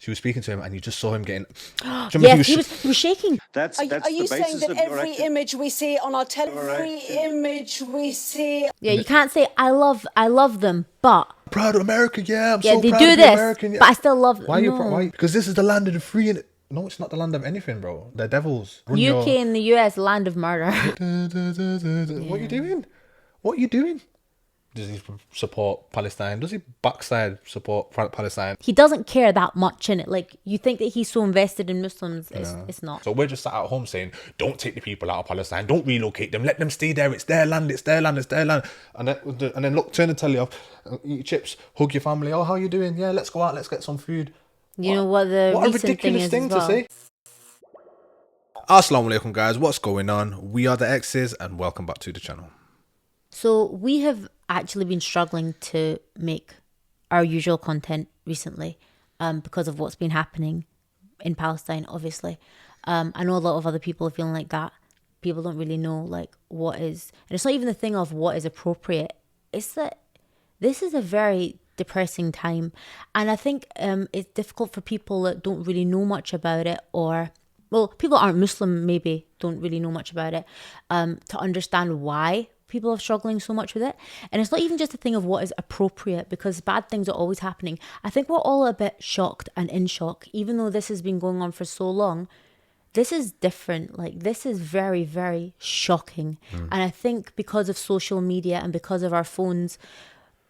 She was speaking to him, and you just saw him getting. Yes, he was shaking. That's Are you the saying basis that of your every image we see on our Yeah, you can't say I love them, but proud of America, yeah. I'm yeah, so they proud do to be this, American. Yeah. but I still love. Why are you? No. Why? Because this is the land of the free. And no, it's not the land of anything, bro. They're devils. UK and the US, land of murder. What are you doing? What are you doing? Does he support Palestine? Does he backside support Palestine? He doesn't care that much in it. Like, you think that he's so invested in Muslims. It's not. So we're just sat at home saying, don't take the people out of Palestine. Don't relocate them. Let them stay there. It's their land. It's their land. It's their land. And then look, turn the telly off, eat your chips, hug your family. Oh, how you doing? Yeah, let's go out. Let's get some food. You know what the What a recent ridiculous thing thing is as well? to say. Assalamu alaikum, guys. What's going on? We are the X's, and welcome back to the channel. So we have actually been struggling to make our usual content recently because of what's been happening in Palestine, obviously. I know a lot of other people are feeling like that. People don't really know like what is, and it's not even the thing of what is appropriate. It's that this is a very depressing time, and I think it's difficult for people that don't really know much about it, or well, people that aren't Muslim maybe don't really know much about it, to understand why people are struggling so much with it. And it's not even just a thing of what is appropriate, because bad things are always happening. I think we're all a bit shocked and in shock, even though this has been going on for so long. This is different. Like, this is very, very shocking. And I think because of social media and because of our phones,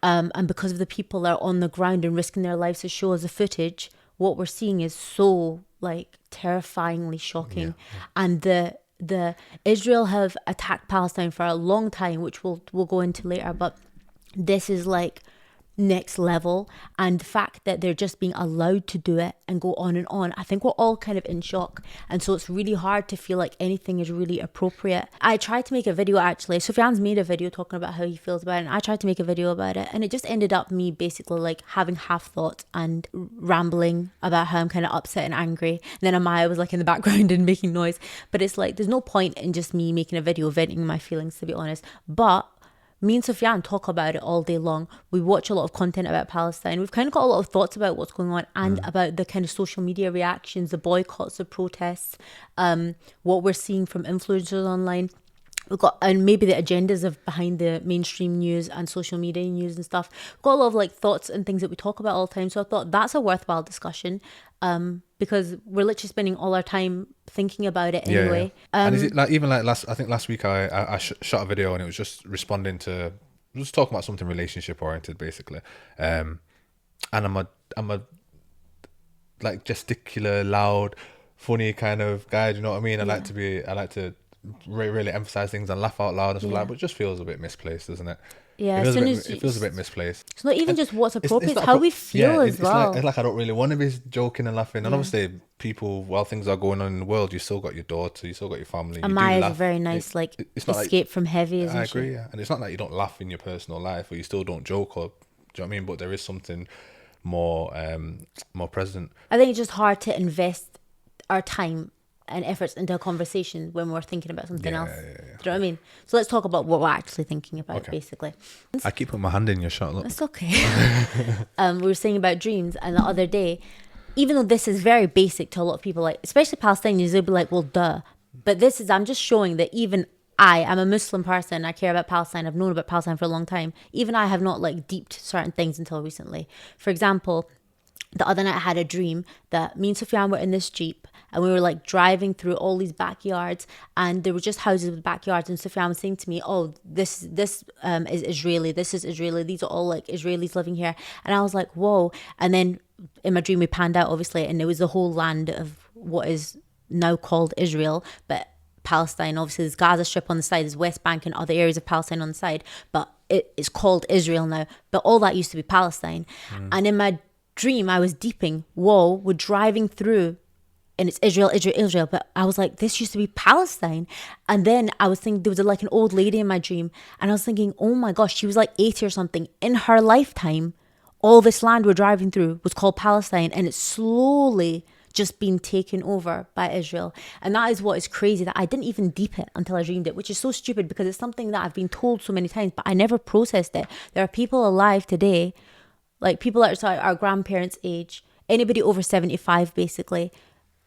and because of the people that are on the ground and risking their lives to show us the footage, what we're seeing is so like terrifyingly shocking. And the Israel have attacked Palestine for a long time, which we'll go into later, but this is like next level. And the fact that they're just being allowed to do it and go on and on, I think we're all kind of in shock. And so it's really hard to feel like anything is really appropriate. I tried to make a video, actually. Sufyan's made a video talking about how he feels about it, and I tried to make a video about it, and it just ended up me basically like having half thoughts and rambling about how I'm kind of upset and angry. And then Amaya was like in the background and making noise. But it's like, there's no point in just me making a video venting my feelings, to be honest. But me and Sufyan talk about it all day long. We watch a lot of content about Palestine. We've kind of got a lot of thoughts about what's going on and about the kind of social media reactions, the boycotts, the protests, what we're seeing from influencers online. We've got, and maybe the agendas of behind the mainstream news and social media news and stuff. We've got a lot of like thoughts and things that we talk about all the time. So I thought that's a worthwhile discussion, because we're literally spending all our time thinking about it anyway. And is it like, even like last week I shot a video, and it was just responding to, just talking about something relationship oriented basically. And I'm a like gesticular, loud, funny kind of guy. Do you know what I mean? I like to really emphasize things and laugh out loud and stuff like that, but it just feels a bit misplaced, doesn't it? Yeah, it feels a bit misplaced. It's not even just what's appropriate, it's how we feel as well. It's like I don't really want to be joking and laughing. And obviously, people, while things are going on in the world, you still got your daughter, you still got your family. Amaya's a very nice, it's escape from heavy, isn't she? I agree, yeah. And it's not like you don't laugh in your personal life, or you still don't joke, or, do you know what I mean? But there is something more present. I think it's just hard to invest our time and efforts into a conversation when we're thinking about something else. Do you know what I mean? So let's talk about what we're actually thinking about, basically. I keep putting my hand in your shot, look. It's okay. We were saying about dreams, and the other day, even though this is very basic to a lot of people, like especially Palestinians, they'll be like, well, duh. But this is, I'm just showing that even I'm a Muslim person, I care about Palestine, I've known about Palestine for a long time. Even I have not like deeped certain things until recently. For example, the other night I had a dream that me and Sufyan were in this Jeep, and we were like driving through all these backyards, and there were just houses with backyards, and Sufyan was saying to me, oh, this is Israeli, this is Israeli, these are all like Israelis living here. And I was like, whoa. And then in my dream we panned out, obviously, and it was the whole land of what is now called Israel, but Palestine. Obviously there's Gaza Strip on the side, there's West Bank and other areas of Palestine on the side, but it's called Israel now. But all that used to be Palestine. And in my dream I was deeping, whoa, we're driving through and it's Israel, but I was like, this used to be Palestine. And then I was thinking, there was like an old lady in my dream, and I was thinking, oh my gosh, she was like 80 or something. In her lifetime, all this land we're driving through was called Palestine, and it's slowly just been taken over by Israel. And that is what is crazy, that I didn't even deep it until I dreamed it, which is so stupid, because it's something that I've been told so many times, but I never processed it. There are people alive today, like people that are our grandparents' age, anybody over 75 basically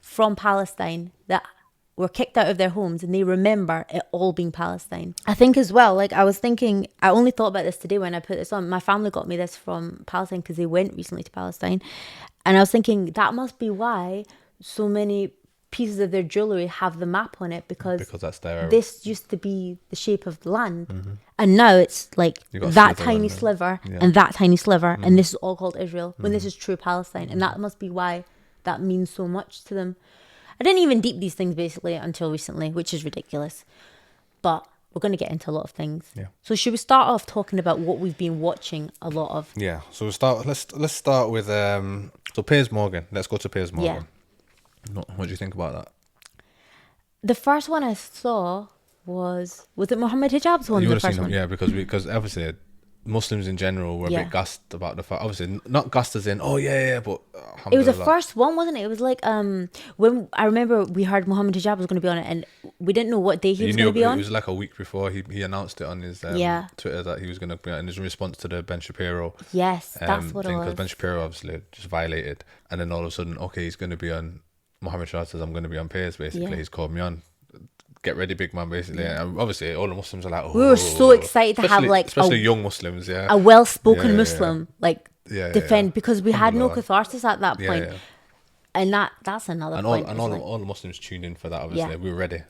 from Palestine that were kicked out of their homes, and they remember it all being Palestine. I think as well, like I was thinking, I only thought about this today when I put this on. My family got me this from Palestine because they went recently to Palestine. And I was thinking that must be why so many pieces of their jewellery have the map on it, because that's their... this used to be the shape of the land. And now it's like that tiny sliver and that tiny sliver, and this is all called Israel, when this is true Palestine. And that must be why that means so much to them. I didn't even deep these things basically until recently, which is ridiculous. But we're going to get into a lot of things. Yeah. So should we start off talking about what we've been watching a lot of? Yeah. So let's start with so Piers Morgan. Let's go to Piers Morgan. Yeah. What do you think about that? The first one I saw was it Mohammed Hijab's one? You the would have first seen one? them, yeah, because obviously Muslims in general were a bit gassed about the fact. Obviously, not gassed as in, oh yeah, but it was the first one, wasn't it? It was like when I remember we heard Mohammed Hijab was going to be on it, and we didn't know what day he was going to be on. It was like a week before he announced it on his Twitter that he was going to be on, in his response to the Ben Shapiro. Yes, that's what it was. Because Ben Shapiro obviously just violated, and then all of a sudden, okay, he's going to be on. Mohammed Shah says, I'm going to be on Piers. Basically, he's called me on. Get ready, big man, basically. And obviously all the Muslims are like, we were so excited to have like especially young Muslims, a well-spoken Muslim defend, because we had no catharsis at that point. And that's another point. All the Muslims tuned in for that, obviously. We were ready,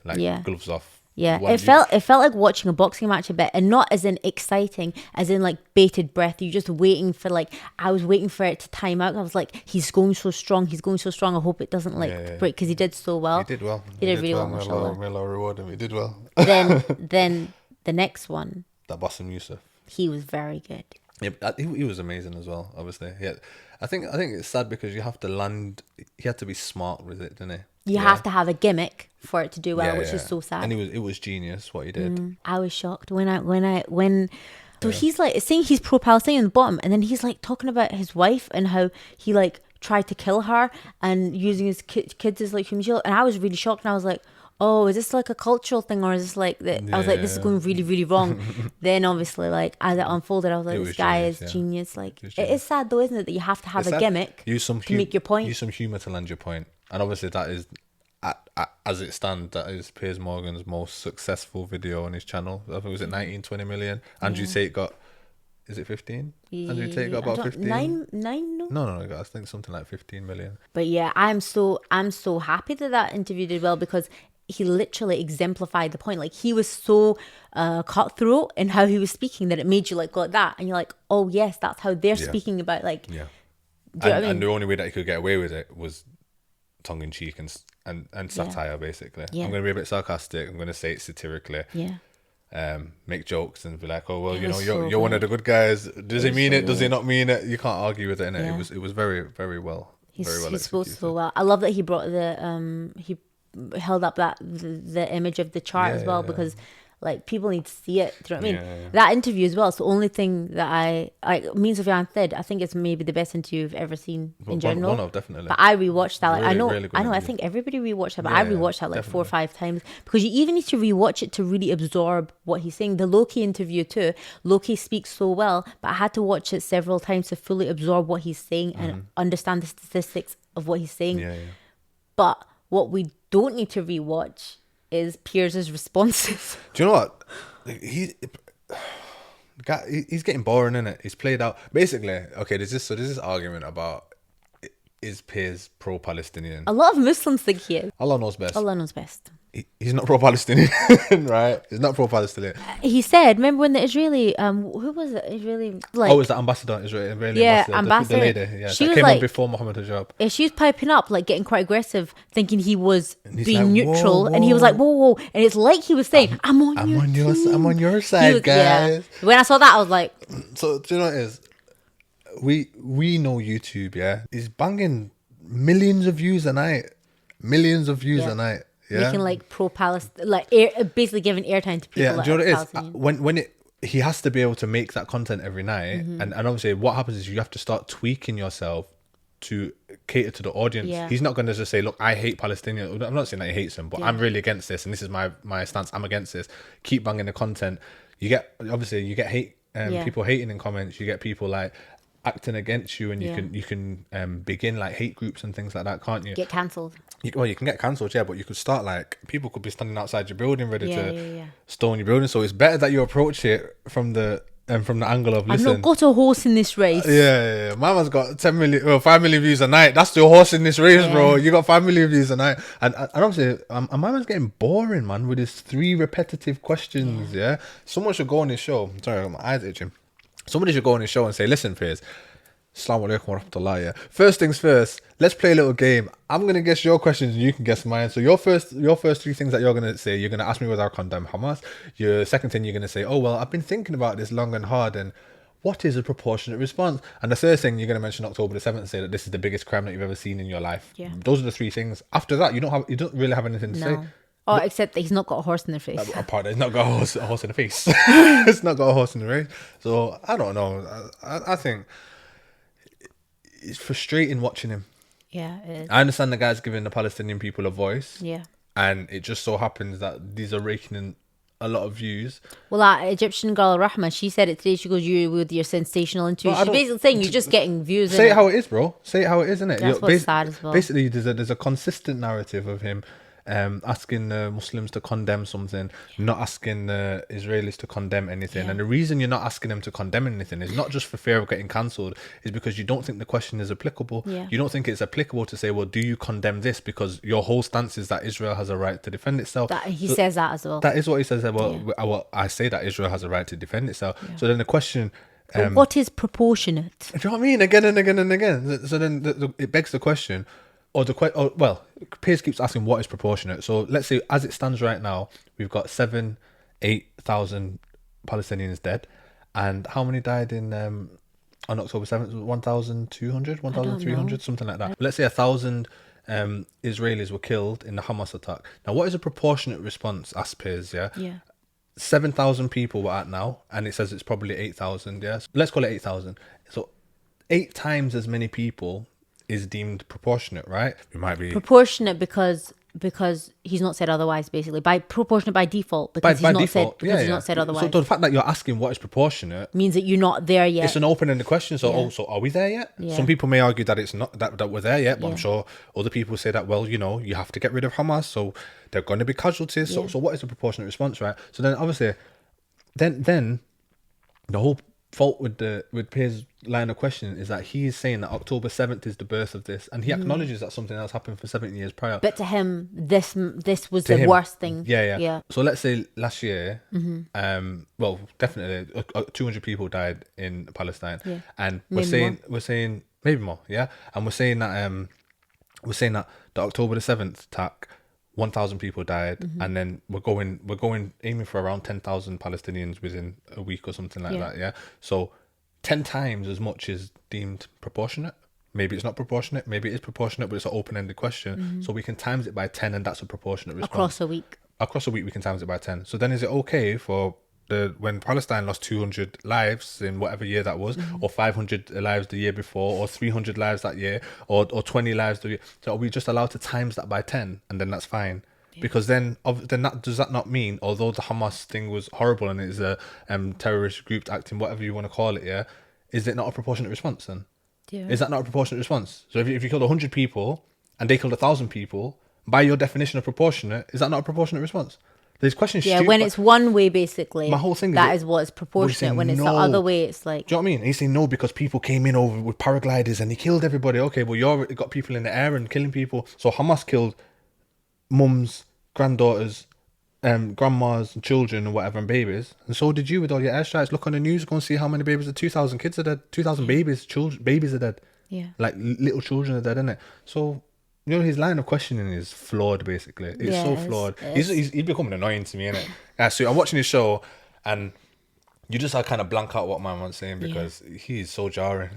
gloves off. Yeah, it felt like watching a boxing match a bit, and not as in exciting, as in like bated breath. You're just waiting for I was waiting for it to time out. I was like, he's going so strong. I hope it doesn't break, because he did so well. He did well. He did really well. May Allah reward him. He did well. Then the next one, that Bassem Youssef, he was very good. Yeah, he was amazing as well. Obviously, yeah. I think it's sad because you have to land. He had to be smart with it, didn't he? You have to have a gimmick for it to do well, which is so sad. And it was genius what he did. I was shocked so he's like saying he's pro-Palestinian on the bottom, and then he's like talking about his wife and how he like tried to kill her and using his kids as like human shield. And I was really shocked, and I was like, oh, is this like a cultural thing, or is this like that? I was like, this is going really, really wrong. Then obviously, like as it unfolded, I was like, this guy is genius. Like it is sad though, isn't it, that you have to have a gimmick to make your point. Use some humour to land your point. And obviously that is, as it stands, that is Piers Morgan's most successful video on his channel. I think it was at 19, 20 million. Andrew Tate got, is it 15? Andrew Tate got about 15? Nine? No, I think something like 15 million. But yeah, I'm so happy that interview did well, because he literally exemplified the point. Like he was so cutthroat in how he was speaking that it made you like go like that, and you're like, oh yes, that's how they're speaking about like. Yeah. And the only way that he could get away with it was tongue in cheek and satire, basically. Yeah. I'm going to be a bit sarcastic. I'm going to say it satirically. Yeah. Make jokes and be like, oh well, you're one of the good guys. Does he mean it? Does he not mean it? You can't argue with it, innit? Yeah. It was very, very well. He spoke so well. I love that he brought he held up the image of the chart as well, because like people need to see it. Do you know what I mean? Yeah. That interview as well. It's the only thing that I means of Jan Thid. I think it's maybe the best interview I've ever seen in general. One of, definitely. But I rewatched that. Like really, I know. I think everybody rewatched that, but I rewatched that like definitely. 4 or 5 times, because you even need to rewatch it to really absorb what he's saying. The Loki interview too. Loki speaks so well, but I had to watch it several times to fully absorb what he's saying and understand the statistics of what he's saying. Yeah. But what we don't need to rewatch is Piers's responses. Do you know what? He's getting boring, innit? He's played out. Basically, okay, there's this argument about, is Piers pro-Palestinian? A lot of Muslims think he is. Allah knows best. Allah knows best. He's not pro-Palestinian, right? He's not pro-Palestinian. He said, remember when the Israeli, who was it? Israeli, like... Oh, it was the ambassador, Israeli ambassador. The lady, yeah. She came on before Mohammed Hijab. Yeah, she was piping up, like getting quite aggressive, thinking he was being like, neutral. Whoa. And he was like, whoa. And it's like he was saying, I'm on your side, guys. Yeah. When I saw that, I was like... So, do you know what it is? We know YouTube, yeah? He's banging millions of views a night. Millions of views a night. Yeah. Making like pro-Palestine, like basically giving airtime to people. Yeah, do you know what it is? He has to be able to make that content every night, and obviously what happens is you have to start tweaking yourself to cater to the audience. Yeah. He's not going to just say, look, I hate Palestinians. I'm not saying that he hates them, but I'm really against this, and this is my stance. I'm against this. Keep banging the content. You get hate, people hating in comments. You get people like, acting against you, and Yeah. you can begin like hate groups and things like that, can't you? Get cancelled. Well, you can get cancelled, yeah, but you could start like people could be standing outside your building ready Yeah, to yeah. stone your building. So it's better that you approach it from the angle of I've listen. not got a horse in this race. Yeah. My man's got 10 million, well, 5 million views a night. That's the horse in this race, bro. You got 5 million views a night. And obviously, my man's getting boring, man, with his 3 repetitive questions, yeah? Someone should go on his show. Sorry, I got my eyes itching. Somebody should go on his show and say, listen, Piers, Assalamu alaikum wa rahmatullah, yeah. First things first, let's play a little game. I'm going to guess your questions and you can guess mine. So your first 3 things that you're going to say, you're going to ask me whether I condemn Hamas. Your second thing, you're going to say, oh, well, I've been thinking about this long and hard, and what is a proportionate response? And the third thing, you're going to mention October the 7th and say that this is the biggest crime that you've ever seen in your life. Yeah. Those are the 3 things. After that, you don't really have anything to say. Oh, except that he's not got a horse in the face. Apart, it's not got a horse in the face. It's not got a horse in the race. So I don't know. I think it's frustrating watching him. Yeah, it is. I understand the guy's giving the Palestinian people a voice. Yeah. And it just so happens that these are raking in a lot of views. Well, that Egyptian girl, Rahma, she said it today. She goes, you with your sensational interview. Well, She's basically saying you're just getting views. Say it how it is, bro. Say it how it is, innit? That's what's sad as well. Basically, there's a consistent narrative of him asking Muslims to condemn something, not asking the Israelis to condemn anything. Yeah. And the reason you're not asking them to condemn anything is not just for fear of getting cancelled, is because you don't think the question is applicable. Yeah. You don't think it's applicable to say, well, do you condemn this? Because your whole stance is that Israel has a right to defend itself. He says that as well. That is what he says. Well, I say that Israel has a right to defend itself. Yeah. So then the question... But what is proportionate? Do you know what I mean? Again and again and again. So then it begs the question, Piers keeps asking what is proportionate. So let's say, as it stands right now, we've got 8,000 Palestinians dead, and how many died on October 7th? 1,200, 1,300, something like that. Let's say 1,000 Israelis were killed in the Hamas attack. Now, what is a proportionate response? Asked Piers. Yeah. 7,000 people were at now, and it says it's probably 8,000. Yeah. So let's call it 8,000. So 8 times as many people is deemed proportionate, right? We might be proportionate because he's not said otherwise. Basically, by proportionate by default because he's not said otherwise. So the fact that you're asking what is proportionate means that you're not there yet. It's an open-ended question. So so are we there yet? Yeah. Some people may argue that it's not that we're there yet, but I'm sure other people say that, well, you have to get rid of Hamas, so they're going to be casualties. So what is a proportionate response, right? So then obviously, then the whole fault with Piers' line of questioning is that he is saying that October 7th is the birth of this, and he acknowledges that something else happened for 70 years prior. But to him, this was the worst thing. Yeah. So let's say last year, well, definitely 200 people died in Palestine, and we're saying maybe more, and we're saying that the October the 7th attack, 1,000 people died, and then we're going aiming for around 10,000 Palestinians within a week or something like that. Yeah. So 10 times as much is deemed proportionate. Maybe it's not proportionate. Maybe it is proportionate, but it's an open-ended question. So we can times it by 10, and that's a proportionate response. Across a week, we can times it by 10. So then, is it okay for when Palestine lost 200 lives in whatever year that was, or 500 lives the year before, or 300 lives that year, or 20 lives the year? So are we just allowed to times that by 10, and then that's fine? Because then does that not mean, although the Hamas thing was horrible and it's a terrorist group acting, whatever you want to call it, is it not a proportionate response then? Is that not a proportionate response? So if you killed 100 people and they killed 1,000 people, by your definition of proportionate, is that not a proportionate response? These questions. When it's one way, basically. My whole thing that is what's proportionate. When it's the other way, it's like. Do you know what I mean? And he's saying no because people came in over with paragliders and he killed everybody. Okay, well you got people in the air and killing people. So Hamas killed mums, granddaughters, grandmas, and children, and whatever, and babies. And so did you with all your airstrikes. Look on the news, go and see how many babies. 2,000 kids are dead. 2,000 babies are dead. Yeah. Like little children are dead, innit? So. His line of questioning is flawed, basically. It's so flawed. He's becoming annoying to me, innit? So I'm watching his show, and you just kind of blank out what my man's saying because he's so jarring.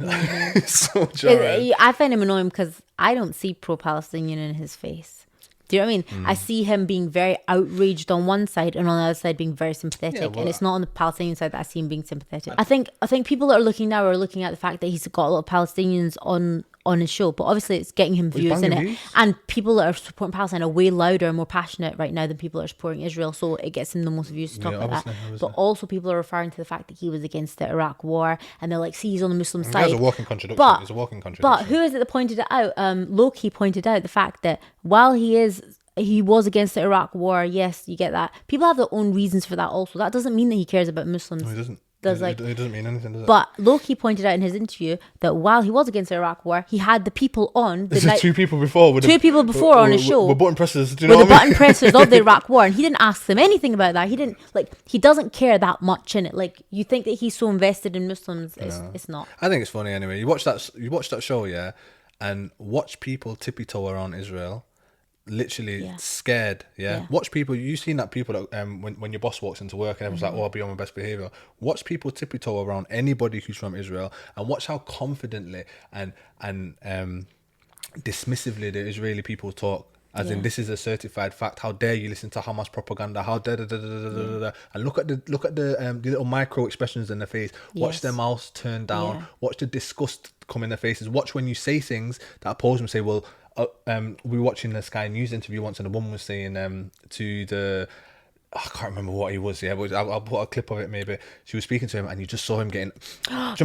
He's so jarring. I find him annoying because I don't see pro-Palestinian in his face. Do you know what I mean? I see him being very outraged on one side and on the other side being very sympathetic. And it's not on the Palestinian side that I see him being sympathetic. I think people that are looking now are looking at the fact that he's got a lot of Palestinians on on his show, but obviously it's getting him views in banging it. views. And people that are supporting Palestine are way louder and more passionate right now than people that are supporting Israel, so it gets him the most views to talk about that. obviously. But also people are referring to the fact that he was against the Iraq war, and they're like, see, he's on the Muslim side. That's a walking contradiction. But, It's a walking contradiction. but who is it that pointed it out? Loki pointed out the fact that while he was against the Iraq war, yes, you get that. People have their own reasons for that also. That doesn't mean that he cares about Muslims. No, he doesn't. It doesn't mean anything, does it? But Loki pointed out in his interview that while he was against the Iraq war, he had the people on. This is two people before on his show. With button presses. Do you know with what the I mean? button pressers of the Iraq war, and he didn't ask them anything about that. He didn't he doesn't care that much in it. Like, you think that he's so invested in Muslims, it's not. I think it's funny anyway. You watch that show, yeah, and watch people tippy toe around Israel. Literally scared, yeah? Watch people. You've seen that people that when your boss walks into work and everyone's like, "Oh, I'll be on my best behavior." Watch people tippy toe around anybody who's from Israel, and watch how confidently and dismissively the Israeli people talk. As in, this is a certified fact. How dare you listen to Hamas propaganda? How dare and look at the little micro expressions in their face. Watch their mouths turn down. Watch the disgust come in their faces. Watch when you say things that oppose them. Say, well. We were watching the Sky News interview once, and a woman was saying to the, I can't remember what he was, but I'll put a clip of it maybe. She was speaking to him, and you just saw him getting.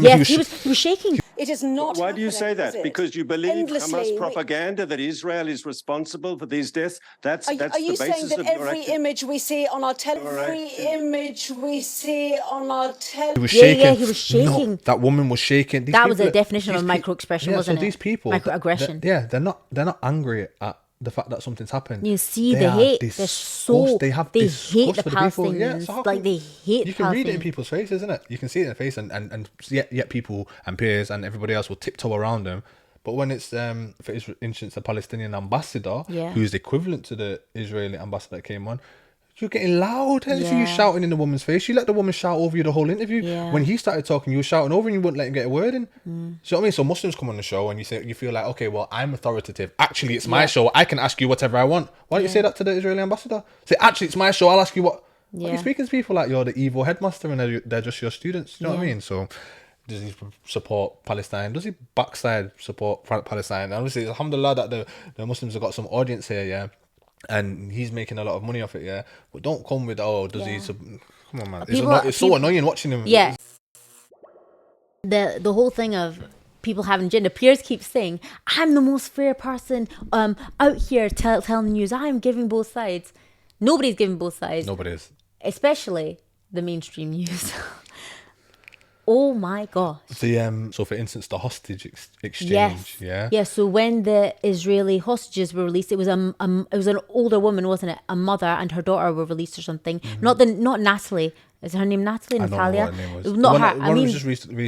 Yes, he was shaking. It is not. Why do you say that? is it? Because you believe Endlessly, Hamas propaganda that Israel is responsible for these deaths? That's Are the you saying basis that of your every image we see on our He was shaking. Yeah, he was shaking. No, that woman was shaking. That was a definition of a microexpression, wasn't it? So these people, microaggression. they're not angry at the fact that something's happened. You see They the are hate. disgust. They hate hate the for people. Palestinians. So how Like, they hate you can read it in Palestinians. people's faces, isn't it? You can see it in their face, and yet people and Piers and everybody else will tiptoe around them. But when it's for instance, the Palestinian ambassador, who's the equivalent to the Israeli ambassador that came on, you're getting loud. And you shouting in the woman's face. You let the woman shout over you the whole interview. When he started talking, you were shouting over and you wouldn't let him get a word in. So what I mean? So Muslims come on the show and you feel like, okay, well, I'm authoritative. Actually, it's my show. I can ask you whatever I want. Why don't you say that to the Israeli ambassador? Say, actually, it's my show. I'll ask you what. Why are you speaking to people like you're the evil headmaster and they're just your students? You know what I mean? So does he support Palestine? Does he backside support Palestine? And obviously, alhamdulillah that the Muslims have got some audience here, yeah. And he's making a lot of money off it, yeah. But don't come with, he? Come on, man. It's so annoying watching him. Yeah. The whole thing of people having gender. Piers keeps saying, "I'm the most fair person out here telling the news. I'm giving both sides." Nobody's giving both sides. Nobody is. Especially the mainstream news. Oh my gosh. So for instance, the hostage exchange, Yeah, so when the Israeli hostages were released, it was an older woman, wasn't it? A mother and her daughter were released or something. Not Natalie. Is her name Natalie? Natalia? I don't know what her name was. Not her. I mean,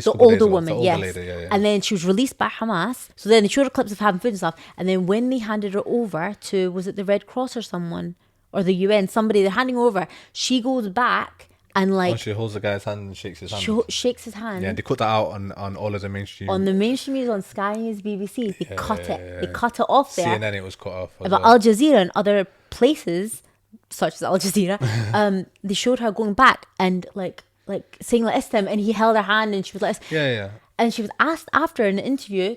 the older woman, yes. Lady, yeah. And then she was released by Hamas. So then they showed her clips of having food and stuff. And then when they handed her over to, was it the Red Cross or someone? Or the UN, somebody, they're handing over. She goes back and she holds the guy's hand and shakes his hand. Shakes his hand. Yeah, they cut that out on all of the mainstream. On the mainstream news, on Sky News, BBC, they cut it. They cut it off there. CNN, it was cut off. But Al Jazeera and other places, such as Al Jazeera, they showed her going back and like saying like Islam, and he held her hand and she was like, yeah. And she was asked after in the interview,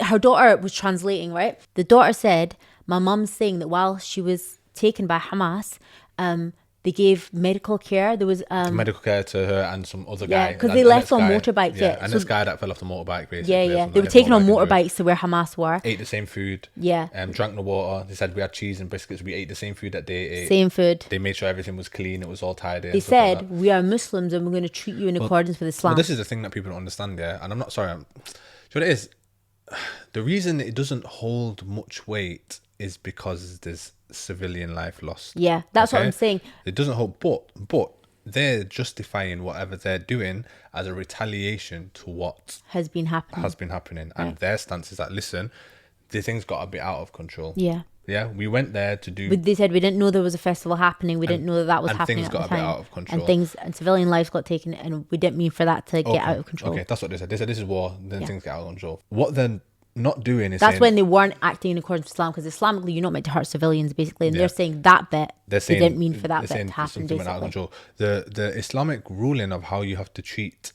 her daughter was translating, right? The daughter said, "My mum's saying that while she was taken by Hamas, they gave medical care. There was medical care to her and some other guy. Because they left on motorbikes. And this guy that fell off the motorbike, basically. Yeah. They were taken on motorbikes to where Hamas were. Ate the same food. Yeah. Drank the water. They said we had cheese and biscuits. We ate the same food that they ate. Same food. They made sure everything was clean. It was all tidy. They said, we are Muslims and we're going to treat you in accordance with Islam. Well, this is the thing that people don't understand, yeah. And I'm not sorry. So what it is, the reason it doesn't hold much weight is because there's civilian life lost. Yeah, that's what I'm saying. It doesn't hold, but they're justifying whatever they're doing as a retaliation to what has been happening. And their stance is that, listen, the thing's got a bit out of control. Yeah, we went there to do. They said we didn't know there was a festival happening. We didn't know that was happening. Things got a bit out of control. And civilian lives got taken, and we didn't mean for that to get out of control. Okay, that's what they said. They said this is war. Then things get out of control. What then? not doing is That's saying, when they weren't acting in accordance with Islam, because Islamically you're not meant to hurt civilians, basically, and Yeah. they're saying that bit they're they saying didn't mean for that they're bit saying to happen, something went out of basically. control. The Islamic ruling of how you have to treat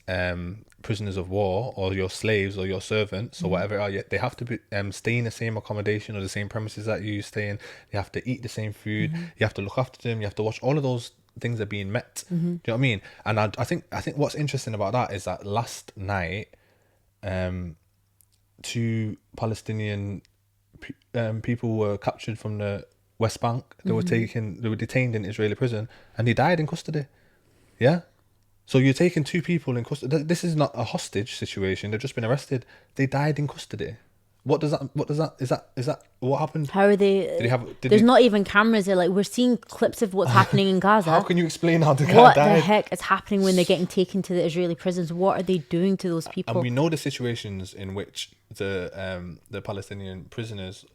prisoners of war or your slaves or your servants or whatever are, they have to be, stay in the same accommodation or the same premises that you stay in. They have to eat the same food. You have to look after them. You have to watch. All of those things are being met. Do you know what I mean? And I think what's interesting about that is that last night, 2 Palestinian people were captured from the West Bank. They were detained in Israeli prison, and they died in custody. Yeah. So you're taking 2 people in custody. This is not a hostage situation. They've just been arrested. They died in custody. What does that? Is that what happened? How are they? There's not even cameras there. Like, we're seeing clips of what's happening in Gaza. How can you explain how the guy What died? the heck is happening when they're getting taken to the Israeli prisons? What are they doing to those people? And we know the situations in which the Palestinian prisoners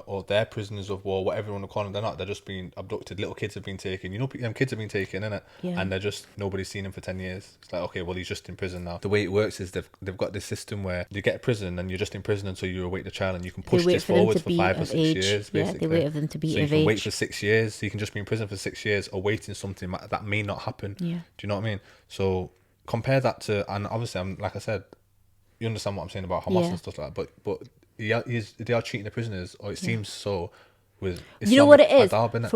or their prisoners of war, whatever you want to call them, they're just being abducted. Little kids have been taken. You know, kids have been taken, innit? Yeah. And nobody's seen them for 10 years. It's like, okay, well, he's just in prison now. The way it works is they've got this system where you get a prison and you're just in prison until you await the trial, and you can push this forward for 5 or 6 years, basically. Yeah, they wait for them to be so you of can age. wait for 6 years. So you can just be in prison for 6 years awaiting something that may not happen. Yeah. Do you know what I mean? So compare that to, and obviously, like I said, you understand what I'm saying about Hamas and stuff like that, but they are treating the prisoners, or it seems so, with Islamic You know what it is? adab, innit?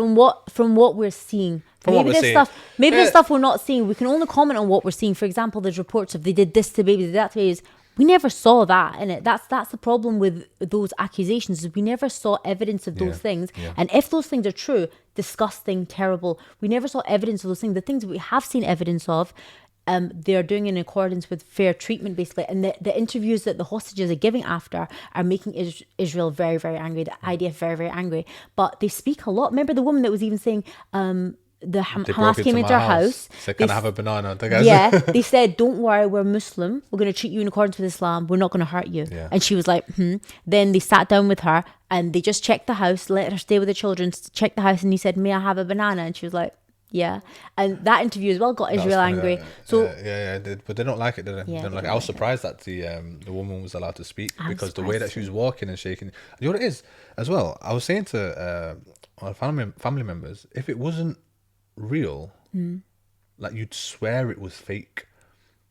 From what we're seeing. Maybe there's stuff we're not seeing. We can only comment on what we're seeing. For example, there's reports of they did this to babies, they did that to babies. We never saw that in it. That's the problem with those accusations, is we never saw evidence of those things. Yeah. And if those things are true, disgusting, terrible. We never saw evidence of those things. The things that we have seen evidence of, they are doing in accordance with fair treatment, basically. And the interviews that the hostages are giving after are making Israel very, very angry, the IDF very, very angry. But they speak a lot. Remember the woman that was even saying, Hamas came into our house. Said, can I have a banana? Yeah, they said, don't worry, we're Muslim. We're going to treat you in accordance with Islam. We're not going to hurt you. Yeah. And she was like, Then they sat down with her and they just checked the house, let her stay with the children, checked the house, and he said, may I have a banana? And she was like, yeah. And that interview as well got Israel angry. Yeah, but they don't like it, do they? Yeah, They don't they like it. don't I was like it. surprised that the woman was allowed to speak, because the way surprised that she was walking and shaking. You know what it is as well? I was saying to our family members, if it wasn't real, like, you'd swear it was fake.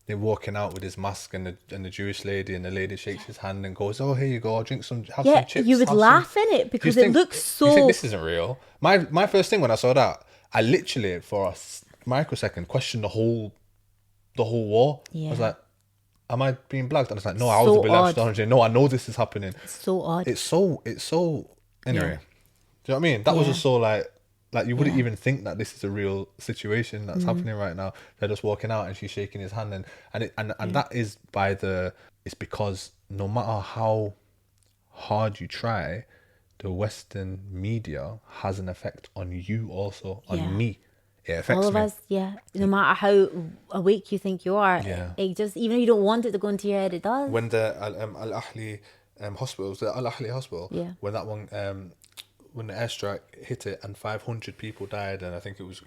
They're walking out with his mask, and the Jewish lady, and the lady shakes his hand and goes, "Oh, here you go. Have some chips." You would laugh in it because it looks so. You think this isn't real? My first thing when I saw that, I literally for a microsecond questioned the whole war. Yeah. I was like, "Am I being blagged?" And I was like, "No, I was So a bit blagged. No, I know this is happening." It's so odd. It's so anyway. Yeah. Do you know what I mean? That was Yeah. just so like you wouldn't even think that this is a real situation that's happening right now. They're just walking out and she's shaking his hand, and that is it's because no matter how hard you try, the Western media has an effect on you also, on me. It affects all of me. us, no matter how awake you think you are, Yeah. it just, even if you don't want it to go into your head, it does. When the Al-Ahli hospital, the Al-Ahli hospital, Yeah. when that one when the airstrike hit it and 500 people died, and I think it was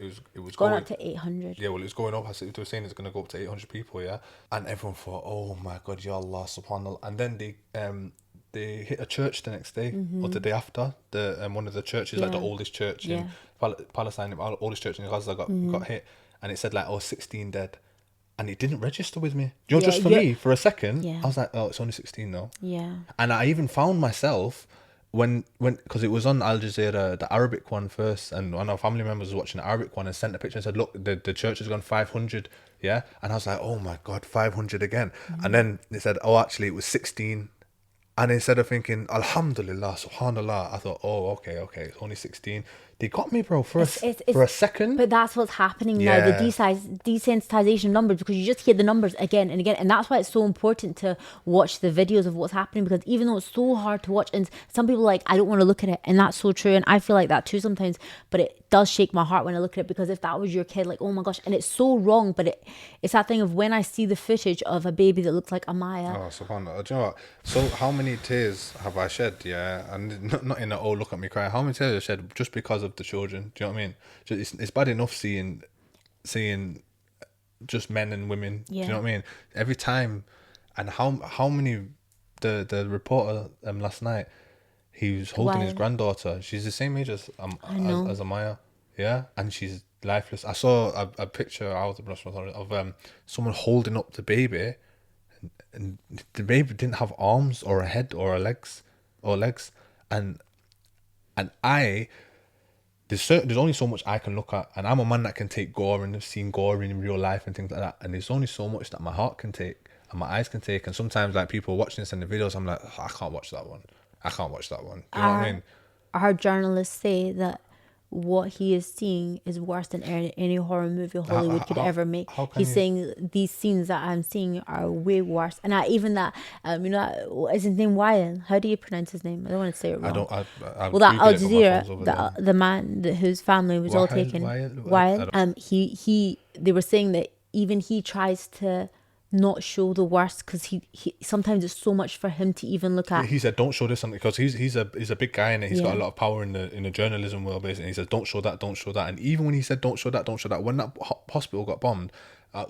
Gone up to 800. Yeah, well, it was going up. They were saying it's going to go up to 800 people, yeah. And everyone thought, oh my God, Ya Allah, subhanallah. And then they hit a church the next day or the day after. One of the churches, like the oldest church in Palestine, oldest church in Gaza got hit, and it said like, 16 dead. And it didn't register with me. You know, just for me, for a second, I was like, oh, it's only 16 though. Yeah. And I even found myself when because it was on Al Jazeera, the Arabic one first, and one of our family members was watching the Arabic one and sent a picture and said, look, the church has gone 500, yeah. And I was like, oh my God, 500 again. And then they said, oh, actually it was 16. And instead of thinking Alhamdulillah, Subhanallah, I thought, oh, okay, it's only 16. They got me, bro, for a second. But that's what's happening now, the desensitization numbers, because you just hear the numbers again and again. And that's why it's so important to watch the videos of what's happening, because even though it's so hard to watch, and some people are like, I don't want to look at it. And that's so true. And I feel like that too sometimes. But it does shake my heart when I look at it, because if that was your kid, like, oh my gosh. And it's so wrong. But it's that thing of when I see the footage of a baby that looks like Amaya. Oh, subhanAllah. Do you know what? So how many tears have I shed, yeah? And not in a, oh, look at me cry. How many tears have I shed just because of the children? Do you know what I mean? It's bad enough seeing just men and women. Yeah. Do you know what I mean? Every time, and how many the reporter last night. He was holding his Why? granddaughter. She's the same age as know. as Amaya, yeah, and she's lifeless. I saw a picture out of someone holding up the baby, and the baby didn't have arms or a head or legs, and there's only so much I can look at, and I'm a man that can take gore and have seen gore in real life and things like that, and there's only so much that my heart can take and my eyes can take, and sometimes like people watching this in the videos, I'm like, I can't watch that one. Do you know what I mean? I heard journalists say that what he is seeing is worse than any horror movie Hollywood could ever make. He's saying these scenes that I'm seeing are way worse. And even that, is his name Wyan? How do you pronounce his name? I don't want to say it wrong. Well, that Al Jazeera, the man whose family was all taken. Wyan. They were saying that even he tries to not show the worst because he sometimes it's so much for him to even look at. He said don't show this because he's a big guy and he's got a lot of power in the journalism world basically. He says don't show that, and even when he said don't show that, when that hospital got bombed, there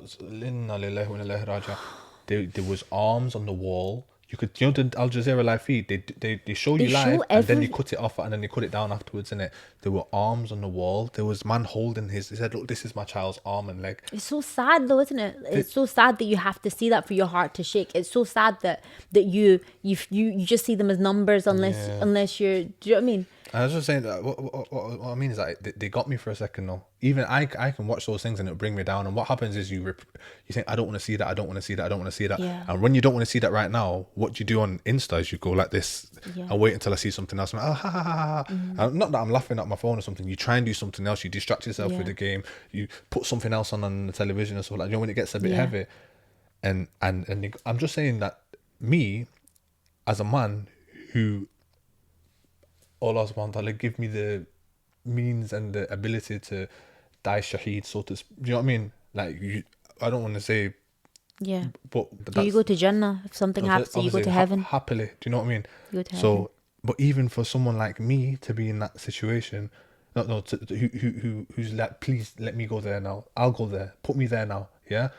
was arms on the wall. You could, the Al Jazeera live feed, they show you live and then you cut it off and then they cut it down afterwards, innit? There were arms on the wall. There was man holding he said, look, this is my child's arm and leg. It's so sad though, isn't it? It's so sad that you have to see that for your heart to shake. It's so sad that you just see them as numbers unless you're, do you know what I mean? I was just saying that what I mean is that they got me for a second though. Even I can watch those things and it'll bring me down. And what happens is you think, I don't want to see that, I don't want to see that, I don't want to see that. Yeah. And when you don't want to see that right now, what you do on Insta is you go like this. I wait until I see something else. I'm like, ha ha ha. Not that I'm laughing at my phone or something. You try and do something else. You distract yourself with the game. You put something else on the television or something like, when it gets a bit heavy. And I'm just saying that me, as a man who Allah subhanahu wa ta'ala give me the means and the ability to die shaheed, so to speak. Do you know what I mean? Like, I don't want to say... Yeah. But do you go to Jannah? If something happens, you go to heaven? Happily. Do you know what I mean? You go to heaven. But even for someone like me to be in that situation, who's like, please let me go there now. I'll go there. Put me there now. Yeah?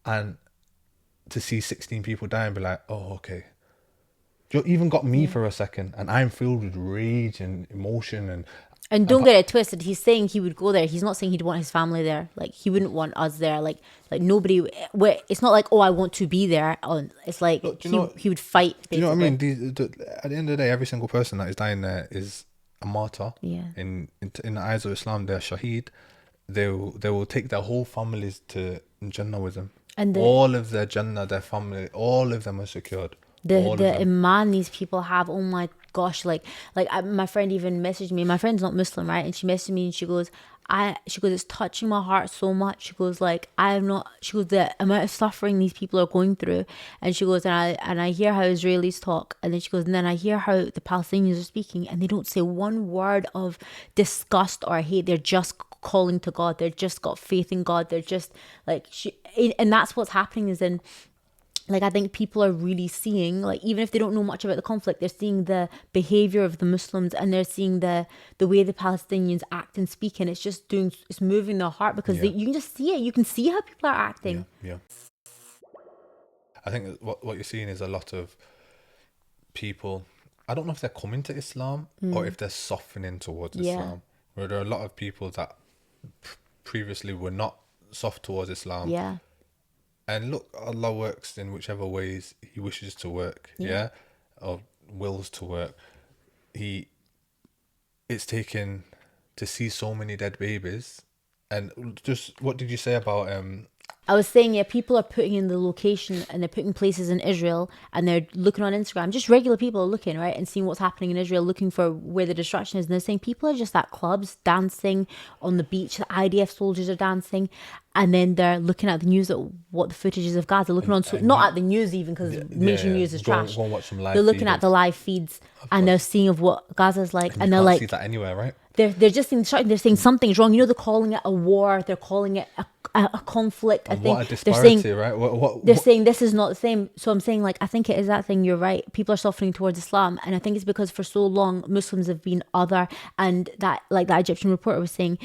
And to see 16 people die and be like, oh, okay. You even got me for a second, and I'm filled with rage and emotion and don't get it twisted. He's saying he would go there. He's not saying he'd want his family there. Like, he wouldn't want us there. Like nobody. It's not like, oh, I want to be there. It's like, look, he would fight. Basically. Do you know what I mean? At the end of the day, every single person that is dying there is a martyr. Yeah. In the eyes of Islam, they're shaheed. They will take their whole families to Jannah with them. And all of their Jannah, their family, all of them are secured. The iman these people have, oh my gosh, my friend even messaged me. My friend's not Muslim, right? And she messaged me and she goes, it's touching my heart so much. She goes, the amount of suffering these people are going through. And she goes, and I hear how Israelis talk. And then she goes, and then I hear how the Palestinians are speaking, and they don't say one word of disgust or hate. They're just calling to God. They're just got faith in God. They're just and that's what's happening is in, I think people are really seeing, even if they don't know much about the conflict, they're seeing the behavior of the Muslims, and they're seeing the way the Palestinians act and speak, and it's moving their heart because you can just see it. You can see how people are acting. Yeah. I think what you're seeing is a lot of people, I don't know if they're coming to Islam or if they're softening towards Islam. Where there are a lot of people that previously were not soft towards Islam. Yeah. And look, Allah works in whichever ways He wishes to work, or wills to work. It's taken to see so many dead babies. And just, what did you say about... I was saying, people are putting in the location and they're putting places in Israel and they're looking on Instagram. Just regular people are looking, right? And seeing what's happening in Israel, looking for where the destruction is. And they're saying people are just at clubs, dancing on the beach. The IDF soldiers are dancing. And then they're looking at the news at what the footage is of Gaza. They're looking not at the news even, because mainstream news is trash. Go and watch some live they're looking at the live feeds and they're seeing of what Gaza's like. And they're like... see that anywhere, right? They're just seeing destruction. They're saying something's wrong. They're calling it a war. They're calling it a conflict. I think what a disparity, right? They're saying this is not the same. So I'm saying, I think it is that thing. You're right. People are suffering towards Islam, and I think it's because for so long Muslims have been other, and that, like that Egyptian reporter was saying,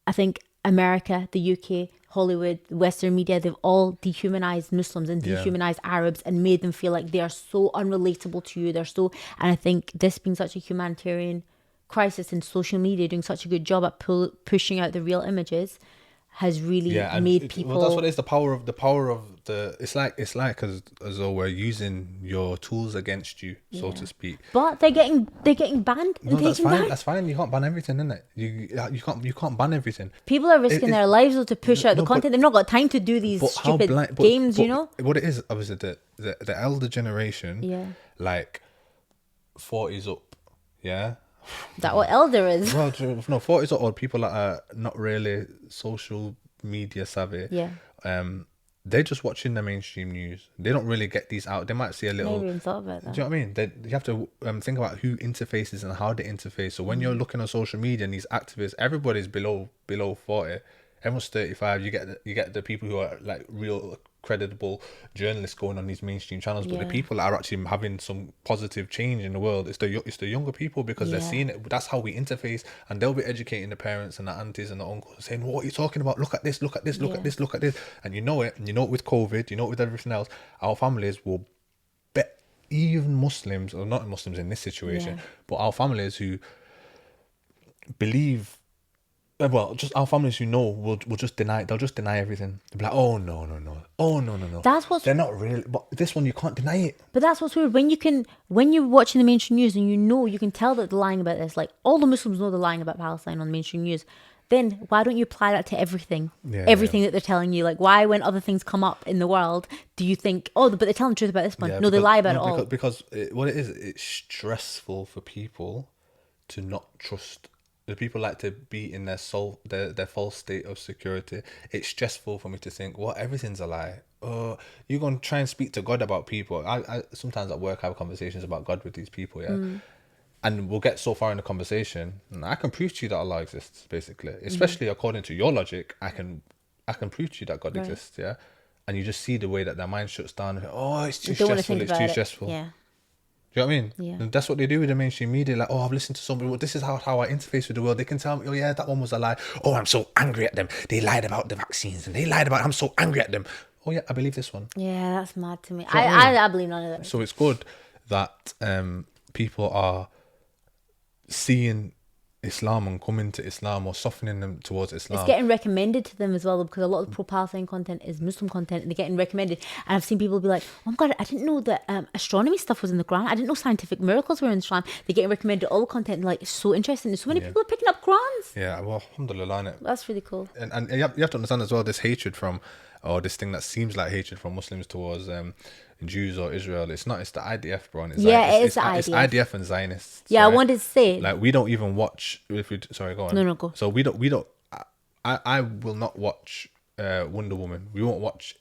I think America, the UK, Hollywood, Western media, they've all dehumanized Muslims and Yeah. dehumanized Arabs and made them feel like they are so unrelatable to you. And I think this being such a humanitarian crisis and social media doing such a good job at pushing out the real images has really and made people. Well, that's what it is. The power of the. It's like as though we're using your tools against you, so to speak. But they're getting banned and No, that's taken fine. down. That's fine. You can't ban everything, innit? You can't ban everything. People are risking their lives though to push out the no, but- content. They've not got time to do these stupid games, you know. What it is, obviously, the elder generation, Yeah. like 40s up, yeah. That what elder is. Well, no, 40s up, or people that are not really social media savvy. Yeah. They're just watching the mainstream news. They don't really get these out. They might see a little. Never even thought about that. Do you know what I mean? You have to think about who interfaces and how they interface. So when you're looking on social media and these activists, everybody's below 40. Everyone's 35. You get the people who are like real credible journalists going on these mainstream channels, but the Yeah. people that are actually having some positive change in the world, it's the younger people, because they're Yeah. seeing it. That's how we interface, and they'll be educating the parents and the aunties and the uncles, saying, "What are you talking about? Look at this, look at this, look Yeah. at this, look at this." And you know it with COVID, you know it with everything else. Our families will bet, even Muslims, or not Muslims in this situation, Yeah. but our families who believe, well, just our families who know will just deny. They'll just deny everything. They'll be like, "Oh no, oh no." That's what's- they're not really. But this one, you can't deny it. But that's what's weird. When you're watching the mainstream news and you can tell that they're lying about this. Like all the Muslims know they're lying about Palestine on mainstream news. Then why don't you apply that to everything? Yeah, Everything that they're telling you. Like why, when other things come up in the world, do you think, oh, but they're telling the truth about this one? Yeah, No, they because- lie about no, it all. Because what it is, it's stressful for people to not trust. The people like to be in their false state of security. It's stressful for me to think, well, everything's a lie. You're going to try and speak to God about people. I sometimes at work I have conversations about God with these people, yeah. And we'll get so far in the conversation, and I can prove to you that Allah exists, basically. Especially according to your logic, I can prove to you that God Right. exists, yeah. And you just see the way that their mind shuts down. Oh, it's too Don't want to stressful. think It's about too it. stressful. Yeah. Do you know what I mean? Yeah. And that's what they do with the mainstream media. Like, oh, I've listened to somebody. Well, this is how I interface with the world. They can tell me, oh yeah, that one was a lie. Oh, I'm so angry at them. They lied about the vaccines and they lied about. I'm so angry at them. Oh yeah, I believe this one. Yeah, that's mad to me. you know what I mean? I believe none of that. So it's good that people are seeing Islam and coming to Islam, or softening them towards Islam. It's getting recommended to them as well, because a lot of the pro-Palestine content is Muslim content, and they're getting recommended. And I've seen people be like, "Oh my god, I didn't know that astronomy stuff was in the Quran. I didn't know scientific miracles were in Islam." They're getting recommended all the content, and like it's so interesting. And so many people are picking up Qurans. Yeah, well, alhamdulillah, innit? That's really cool. And you have to understand as well, this hatred from, or this thing that seems like hatred from Muslims towards Jews or Israel. It's not. It's the IDF, bro. And it's Yeah, like, it is it's the It's IDF. IDF and Zionists. Yeah, I right? wanted to say Like, we don't even watch. Sorry, go on. No, go. So we don't. I will not watch Wonder Woman. We won't watch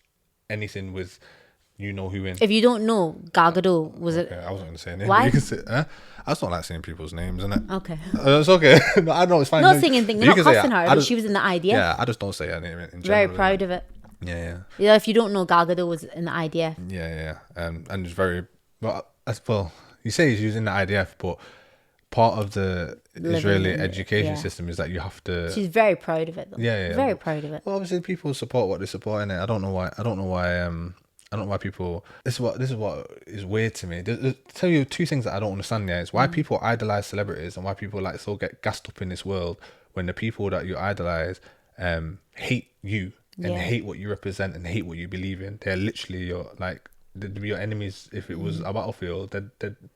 anything with you know who in. if you don't know, Gal Gadot was it? Okay, I wasn't going to say a name. Why? But you can say, I just don't like saying people's names, innit? Okay. It's okay. No, I know it's fine. Not saying anything. You We're can not say cussing it. her, I but just- she was in the IDF. Yeah, I just don't say her name in Very general, proud innit? of it. Yeah. Yeah, if you don't know, Gal Gadot was in the IDF. Yeah. And it's very well. You say he's using the IDF, but part of the Living Israeli in it, education yeah. system is that you have to. She's very proud of it, though. Yeah. Very proud of it. Well, obviously, people support what they support, innit? I don't know why. I don't know why people. This is what is weird to me. I'll tell you two things that I don't understand. Yeah, is why people idolize celebrities and why people like so get gassed up in this world when the people that you idolize hate you and Yeah. hate what you represent and hate what you believe in. They're literally they'd be your enemies if it was a battlefield.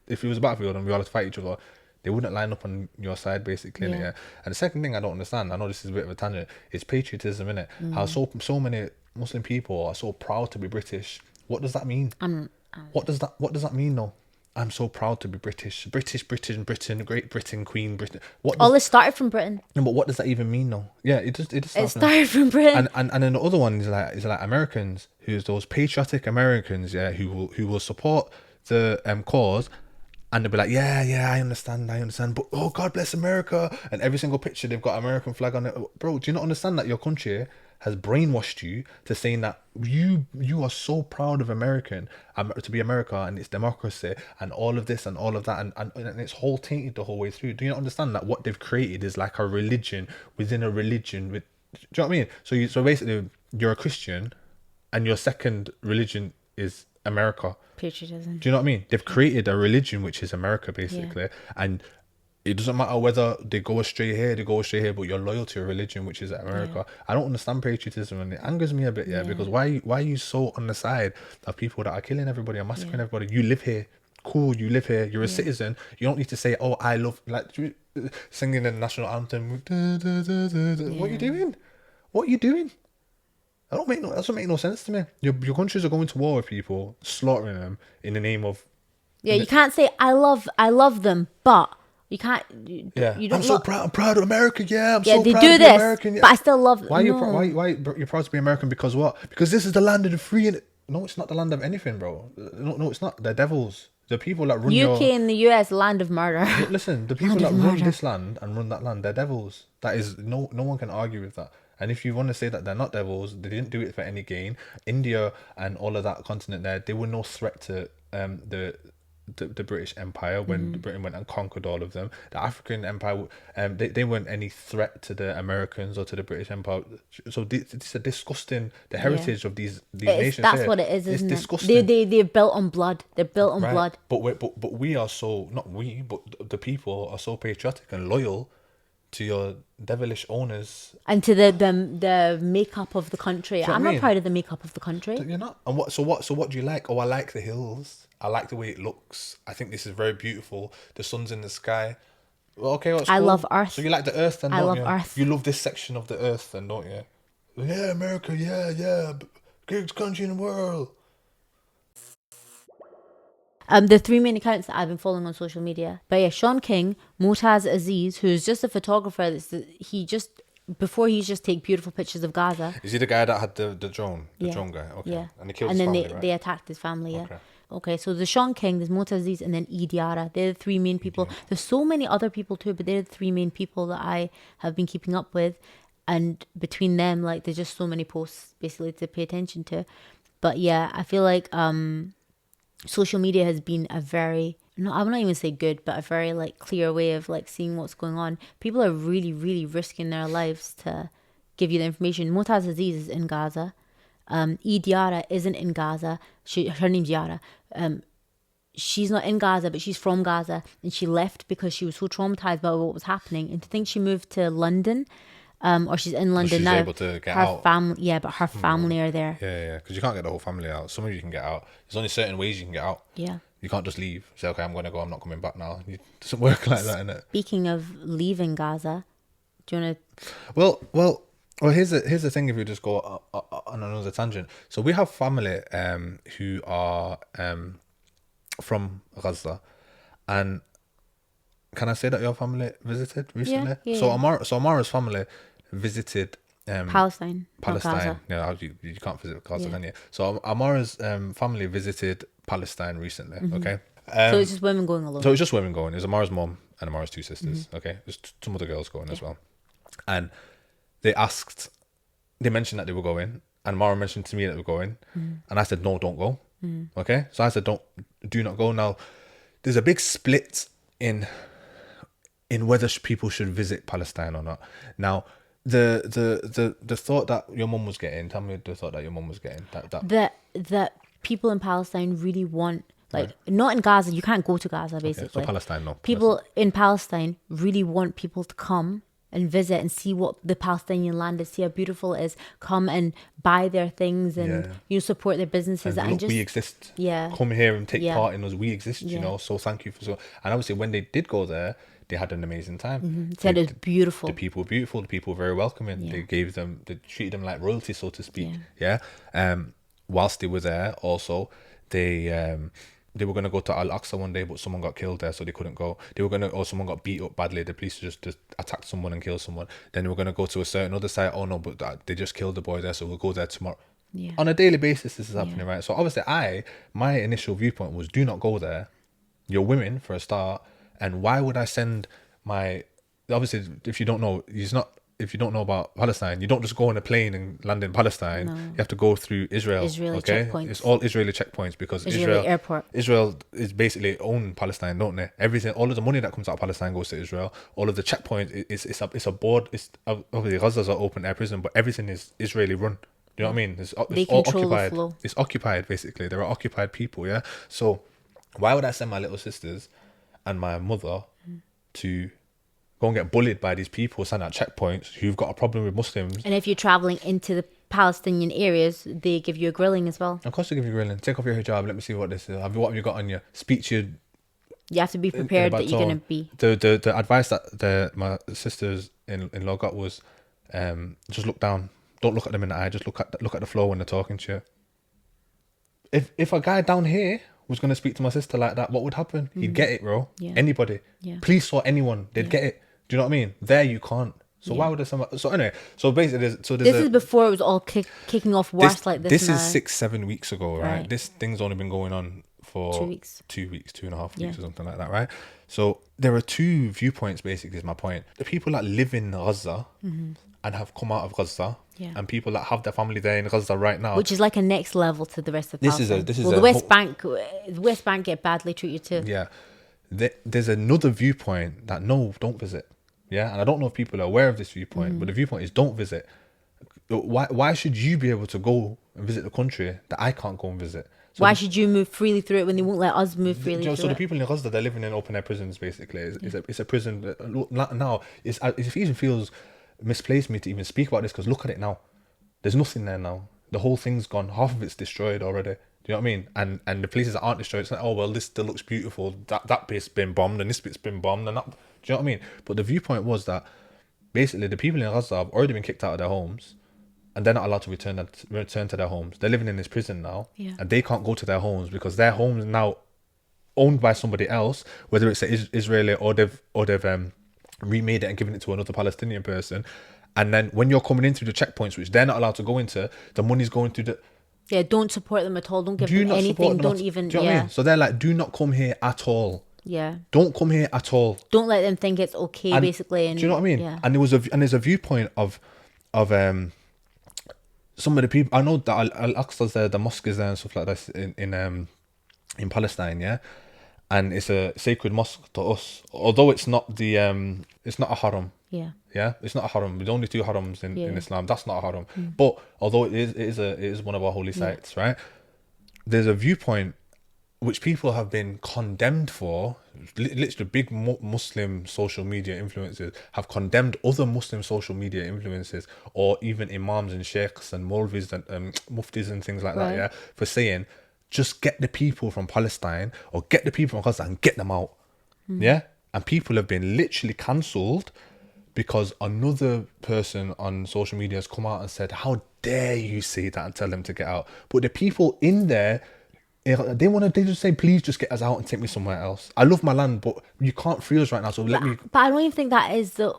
If it was a battlefield and we all had to fight each other, they wouldn't line up on your side, basically. Yeah. Yeah. And the second thing I don't understand, I know this is a bit of a tangent, is patriotism, innit? How so many Muslim people are so proud to be British. What does that mean? What does that mean, though? I'm so proud to be British, Britain, Great Britain, Queen Britain. All this started from Britain. No, but what does that even mean, though? Yeah, it just It starts started from Britain. and then the other one is like Americans, who's those patriotic Americans, yeah, who will support the cause, and they'll be like, yeah, I understand, but oh, God bless America, and every single picture they've got American flag on it. Bro, do you not understand that your country has brainwashed you to saying that you are so proud of to be America and its democracy and all of this and all of that, and it's whole tainted the whole way through? Do you not understand that what they've created is like a religion within a religion with? Do you know what I mean? So basically you're a Christian and your second religion is America. Patriotism. Do you know what I mean? They've created a religion which is America, basically, and it doesn't matter whether they go astray here, but you're loyal to your religion, which is America. I don't understand patriotism, and it angers me a bit, because why are you so on the side of people that are killing everybody and massacring everybody? You live here, cool. You live here. You're a citizen. You don't need to say, "Oh, I love," like singing the national anthem. What are you doing? What are you doing? That doesn't make no sense to me. Your countries are going to war with people, slaughtering them in the name of. Yeah, you can't say I love them, but you can't. You don't. I'm so proud. I'm proud of America. Yeah, I'm Yeah, so they proud do to be this, American. Yeah. but I still love. Why no. why you're proud to be American? Because what? Because this is the land of the free. And no, it's not the land of anything, bro. No, it's not. They're devils. The people that run UK and the US, land of murder. Listen, the people that run this land and run that land, they're devils. That is no one can argue with that. And if you want to say that they're not devils, they didn't do it for any gain. India and all of that continent there, they were no threat to the British Empire when Britain went and conquered all of them. The African Empire, they weren't any threat to the Americans or to the British Empire. So it's a disgusting, the heritage of these nations. That's here, what it is, isn't it's it? disgusting. They're built on blood. They're built on blood. But we are so, not we, but the people are so patriotic and loyal to your devilish owners And to the makeup of the country. what I I'm not mean? proud of the makeup of the country. You're not. And what? So what do you like? Oh, I like the hills. I like the way it looks. I think this is very beautiful. The sun's in the sky. Well, okay, well, I cool. love Earth. So you like the earth, then? I Don't love you? Earth. You love this section of the earth, then, don't you? Yeah, America. Yeah. Greatest country in the world. The three main accounts that I've been following on social media. But yeah, Sean King, Motaz Aziz, who's just a photographer. Before he just take beautiful pictures of Gaza. Is he the guy that had the drone? The Yeah. drone guy. Okay. Yeah. And he killed And his then family, right? they attacked his family. Yeah. Okay. Okay, so there's Sean King, there's Motaz Aziz, and then Diarra. They're the three main people. There's so many other people too, but they're the three main people that I have been keeping up with. And between them, like, there's just so many posts basically to pay attention to. But yeah, I feel like social media has been a very, no, I would not even say good, but a very like clear way of like seeing what's going on. People are really, really risking their lives to give you the information. Motaz Aziz is in Gaza. Diarra isn't in Gaza. Her name's Yara. She's not in Gaza, but she's from Gaza, and she left because she was so traumatized by what was happening. And to think she moved to London, or she's in London she's now. able to get her out. family, yeah, but her family are there. Yeah, because you can't get the whole family out. Some of you can get out. There's only certain ways you can get out. Yeah. You can't just leave. Say, okay, I'm going to go. I'm not coming back now. It doesn't work like that, innit? Speaking of leaving Gaza, do you want to? Well. Here's the thing. If you just go on another tangent, so we have family who are from Gaza, and can I say that your family visited recently? Yeah, so yeah. Amara's family visited Palestine. Not Gaza. Yeah, you can't visit Gaza, Yeah. can you? So Amara's family visited Palestine recently. Okay. So it's just women going alone. So it's just women going. It was Amara's mom and Amara's two sisters. Okay, there's some other girls going as well, and they mentioned that they were going, and Amara mentioned to me that they were going, and I said no, don't go. Okay, so I said do not go. Now there's a big split in whether people should visit Palestine or not. Now the thought that your mum was getting. Tell me the thought that your mum was getting. That people in Palestine really want, like, not in Gaza. You can't go to Gaza, basically. So Palestine, no. People in Palestine really want people to come and visit and see what the Palestinian land is, see how beautiful it is, come and buy their things and support their businesses. And look, we exist. Yeah. Come here and take Yeah. part in us. We exist, Yeah. so thank you for so. And obviously when they did go there, they had an amazing time. Said it's beautiful. The people were beautiful. The people were very welcoming. Yeah. They treated them like royalty, so to speak. Yeah. Whilst they were there, also they were gonna go to Al-Aqsa one day, but someone got killed there, so they couldn't go. Someone got beat up badly. The police just attacked someone and killed someone. Then they were gonna go to a certain other site. Oh no, but they just killed the boy there, so we'll go there tomorrow. Yeah. On a daily basis, this is happening, right? So obviously, my initial viewpoint was do not go there. You're women for a start, and why would I send my? Obviously, if you don't know, if you don't know about Palestine, you don't just go on a plane and land in Palestine. You have to go through Israel. Israeli okay, checkpoints. It's all Israeli checkpoints because Israeli airport. Israel is basically own Palestine, don't they? Everything, all of the money that comes out of Palestine goes to Israel. All of the checkpoints, it's a board. It's obviously Gaza's an open air prison, but everything is Israeli run. Do you know what I mean? It's They all control the occupied. flow. It's occupied, basically. There are occupied people, yeah? So why would I send my little sisters and my mother to go and get bullied by these people standing at checkpoints who've got a problem with Muslims? And if you're traveling into the Palestinian areas, they give you a grilling as well. Of course they give you grilling. Take off your hijab. Let me see what this is. What have you got on you? Speak to your You have to be prepared that you're going to be. The advice that my sisters in law got was, just look down. Don't look at them in the eye. Just look at the floor when they're talking to you. If a guy down here was going to speak to my sister like that, what would happen? He'd get it, bro. Yeah. Anybody. Yeah. Police or anyone, they'd get it. Do you know what I mean? There you can't. So why would someone? So anyway, so basically, This is before it was all kicking off worse like this. This now. is 6-7 weeks ago, right? Right. This thing's only been going on for 2 weeks. 2 weeks, 2.5 weeks, Yeah. or something like that, right? So there are two viewpoints, basically, is my point. The people that live in Gaza and have come out of Gaza, Yeah. and people that have their family there in Gaza right now. Which is like a next level to the rest of This is Palestine. a the West whole- Bank. The West Bank get badly treated too. Yeah. There's another viewpoint that no, don't visit. Yeah, and I don't know if people are aware of this viewpoint, but the viewpoint is don't visit. Why should you be able to go and visit the country that I can't go and visit? So Why should you move freely through it when they won't let us move freely so through the it? people in Gaza, they're living in open air prisons, basically. It's a prison. Now, it even feels misplaced me to even speak about this, because look at it now. There's nothing there now. The whole thing's gone. Half of it's destroyed already. Do you know what I mean? And the places that aren't destroyed, it's like, oh well, this still looks beautiful. That bit's been bombed and this bit's been bombed and that. Do you know what I mean? But the viewpoint was that basically the people in Gaza have already been kicked out of their homes, and they're not allowed to return to their homes. They're living in this prison now, Yeah. and they can't go to their homes because their homes are now owned by somebody else, whether it's Israeli or they've remade it and given it to another Palestinian person. And then when you're coming in through the checkpoints, which they're not allowed to go into, the money's going through the. Yeah, don't support them at all. Don't give Do them not anything. support them. Don't even. Do you know what I mean? So they're like, do not come here at all. Yeah. Don't come here at all. Don't let them think it's okay, And- basically. And do you know what I mean? Yeah. And there's a viewpoint of some of the people. I know that Al-Aqsa's there, the mosque is there and stuff like this in Palestine, yeah. And it's a sacred mosque to us, although it's not it's not a haram. Yeah. Yeah, it's not a haram. There's only two harams in Yeah. Islam. That's not a haram. But although it is one of our holy sites, right? There's a viewpoint which people have been condemned for. Literally, big Muslim social media influencers have condemned other Muslim social media influencers, or even imams and sheikhs and molvis and muftis and things like that, Right. yeah, for saying, just get the people from Palestine or get the people from Gaza and get them out. Yeah? And people have been literally cancelled because another person on social media has come out and said, how dare you say that and tell them to get out. But the people in there, they just say, please just get us out and take me somewhere else. I love my land, but you can't free us right now, so let me. But I don't even think that is the.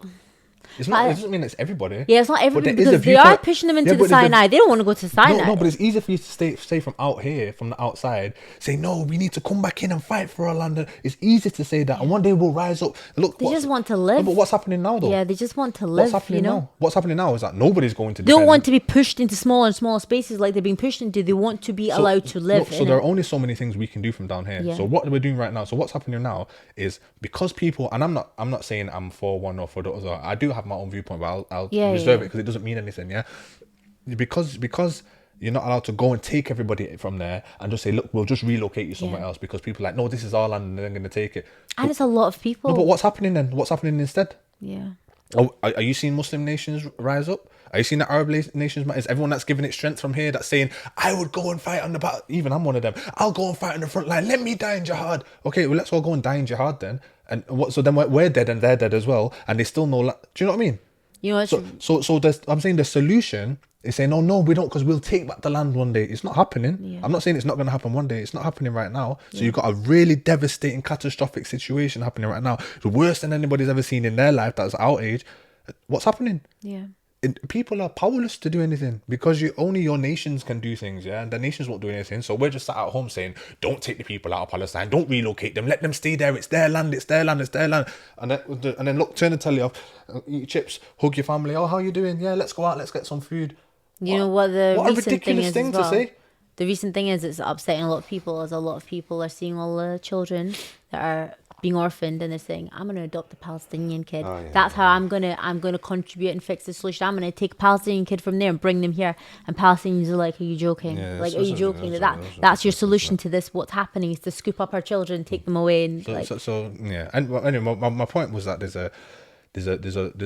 It's not. It doesn't mean it's everybody. Yeah, it's not But everybody, there is a because they are viewpoint- pushing them into Yeah, the but there's a- Sinai. They don't want to go to Sinai. No, but it's easier for you to stay from out here, from the outside. Say, no, we need to come back in and fight for our land. It's easy to say that, and one day we'll rise up. Look, They just want to live. No, but what's happening now, though? Yeah, they just want to live. What's happening you know, now? What's happening now is that nobody's going to. they don't defend- want to be pushed into smaller and smaller spaces like they're being pushed into. They want to be allowed to live. Look, so in there it. are only so many things we can do from down here. Yeah. So what we're doing right now, so what's happening now is because people, and I'm not saying I'm for one or for the other. I do have my own viewpoint, but I'll Yeah, reserve yeah. it because it doesn't mean anything. Yeah, because you're not allowed to go and take everybody from there and just say, look, we'll just relocate you somewhere Yeah. else because people are like, no, this is our land and they're going to take it. And it's a lot of people. No, but what's happening then? What's happening instead? Yeah. Oh, are you seeing Muslim nations rise up? Are you seeing the Arab nations? Is everyone that's giving it strength from here that's saying, I would go and fight on the back? Even I'm one of them. I'll go and fight on the front line. Let me die in jihad. Okay, well, let's all go and die in jihad then. And what? So then we're dead and they're dead as well. And they still know. Do you know what I mean? You know, it's, So I'm saying the solution is saying, no, we don't, because we'll take back the land one day. It's not happening. Yeah. I'm not saying it's not going to happen one day. It's not happening right now. So you've got a really devastating, catastrophic situation happening right now. It's worse than anybody's ever seen in their life that's our age. What's happening? yeah. People are powerless to do anything because only your nations can do things, yeah, and the nations won't do anything. So we're just sat at home saying, don't take the people out of Palestine, don't relocate them, let them stay there, it's their land, it's their land, it's their land. And then look, turn the telly off, eat chips, hug your family. Oh, how you doing? Yeah, let's go out, let's get some food. You know what the What a recent thing ridiculous is thing as to well? say. The recent thing is it's upsetting a lot of people, as a lot of people are seeing all the children that are being orphaned, and they're saying, I'm gonna adopt a Palestinian kid. Oh, yeah, That's how I'm gonna contribute and fix the solution. I'm gonna take a Palestinian kid from there and bring them here. And Palestinians are like, are you joking? Yeah, like, are that's you what- joking? that's That's your what- solution to this. What's happening is to scoop up our children, take them away, and So yeah. And well, anyway, my point was that there's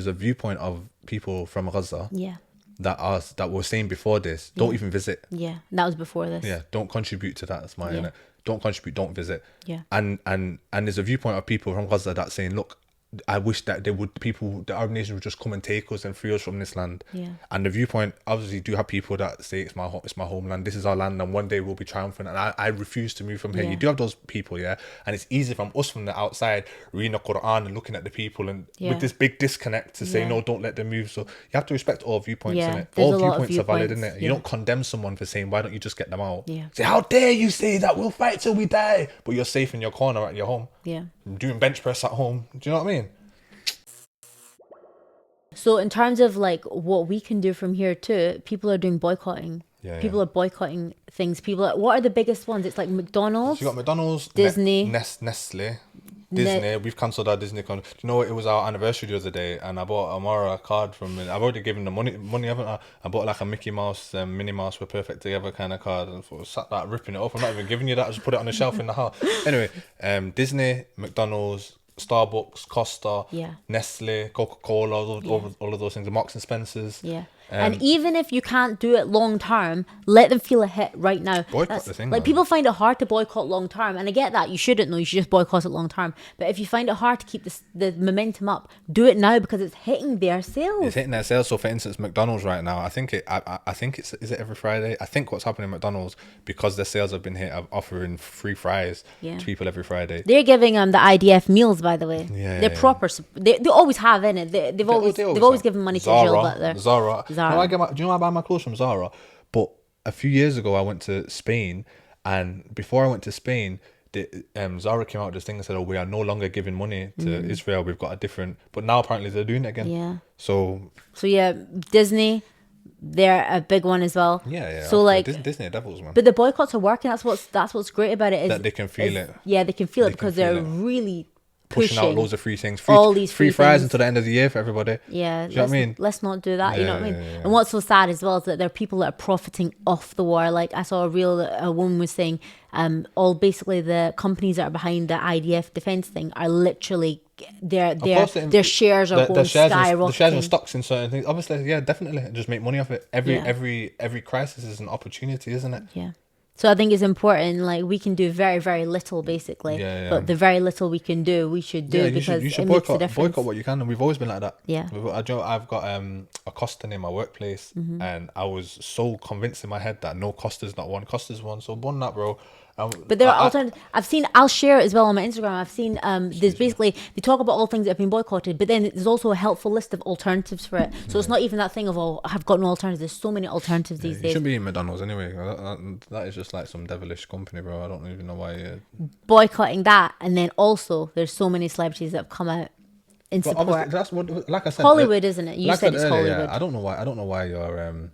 a viewpoint of people from Gaza yeah, that were saying before this, don't even visit. yeah. That was before this. Yeah, don't contribute to that. That's my Yeah. don't contribute, don't visit. Yeah. And there's a viewpoint of people from Gaza that's saying, look, I wish that the Arab nations would just come and take us and free us from this land. Yeah. And the viewpoint, obviously, do have people that say it's my homeland, this is our land, and one day we'll be triumphant. And I refuse to move from here. Yeah. You do have those people, yeah. And it's easy from us from the outside reading the Quran and looking at the people and Yeah. with this big disconnect to say Yeah. no, don't let them move. So you have to respect all viewpoints, Yeah, innit? there's All a lot of viewpoints are valid, viewpoints, innit? You yeah. don't condemn someone for saying why don't you just get them out? Yeah. Say how dare you say that? We'll fight till we die, but you're safe in your corner at your home. Yeah. Doing bench press at home. Do you know what I mean? So in terms of like what we can do from here too, people are doing boycotting. Yeah, People yeah. are boycotting things. What are the biggest ones? It's like McDonald's. So you got McDonald's, Disney. Nestle, Disney. We've cancelled our Disney con. Do you know what? It was our anniversary the other day, and I bought Amara a card from. I've already given the money, haven't I? I bought like a Mickey Mouse, Minnie Mouse, we're perfect together kind of card, and sat that ripping it up. I'm not even giving you that. I just put it on the shelf in the house. Anyway, Disney, McDonald's, Starbucks, Costa, Yeah. Nestle, Coca-Cola, all of those things, Marks and Spencers. Yeah. And even if you can't do it long term, let them feel a hit right now. Boycott the thing, Like man. people find it hard to boycott long term, and I get that. You shouldn't know. You should just boycott it long term. But if you find it hard to keep the momentum up, do it now because it's hitting their sales. It's hitting their sales. So, for instance, McDonald's right now, I think it's is it every Friday? I think what's happening at McDonald's, because their sales have been hit, are offering free fries Yeah. to people every Friday. They're giving the IDF meals, by the way. Yeah, They're yeah. proper. They always have in it. They've always have. given money to Zara, Israel. But they're Zara. Zara. Do you know I buy my clothes from Zara? But a few years ago, I went to Spain, and before I went to Spain, Zara came out with this thing and said, "Oh, we are no longer giving money to Israel. We've got a different." But now apparently they're doing it again. Yeah. So yeah, Disney, they're a big one as well. yeah. So like, Disney Devils, man. but the boycotts are working. That's what's great about it is That they can feel it. Yeah, they can feel it They can because feel they're it. really Pushing out loads of free things. all these free free fries things. until the end of the year for everybody. Yeah, Do you know what I mean? let's not do that. You know what I Yeah, mean? yeah, yeah. And what's so sad as well is that there are people that are profiting off the war. Like I saw a woman was saying, all basically the companies that are behind the IDF defense thing are literally their shares are going skyrocketing. The shares and stocks in certain things. Obviously, yeah, definitely. Just make money off it. Every crisis is an opportunity, isn't it? Yeah. So I think it's important. Like we can do very, very little, basically. Yeah. But the very little we can do, we should do because you should it makes a difference. boycott what you can, and we've always been like that. Yeah. I've got a Costa in my workplace, Mm-hmm. and I was so convinced in my head that no, Costa's not one, Costa's one. So one that, bro. But there are alternatives. I'll share it as well on my Instagram. I've seen there's basically they talk about all things that have been boycotted, but then there's also a helpful list of alternatives for it. So it's not even that thing of I've got no alternatives. There's so many alternatives these You days. shouldn't be in McDonald's anyway. That is just like some devilish company, bro. I don't even know why. Boycotting that, and then also there's so many celebrities that have come out in But obviously, support. that's what, like I said, Hollywood, isn't it? You like I said it's earlier, Hollywood. I don't know why you're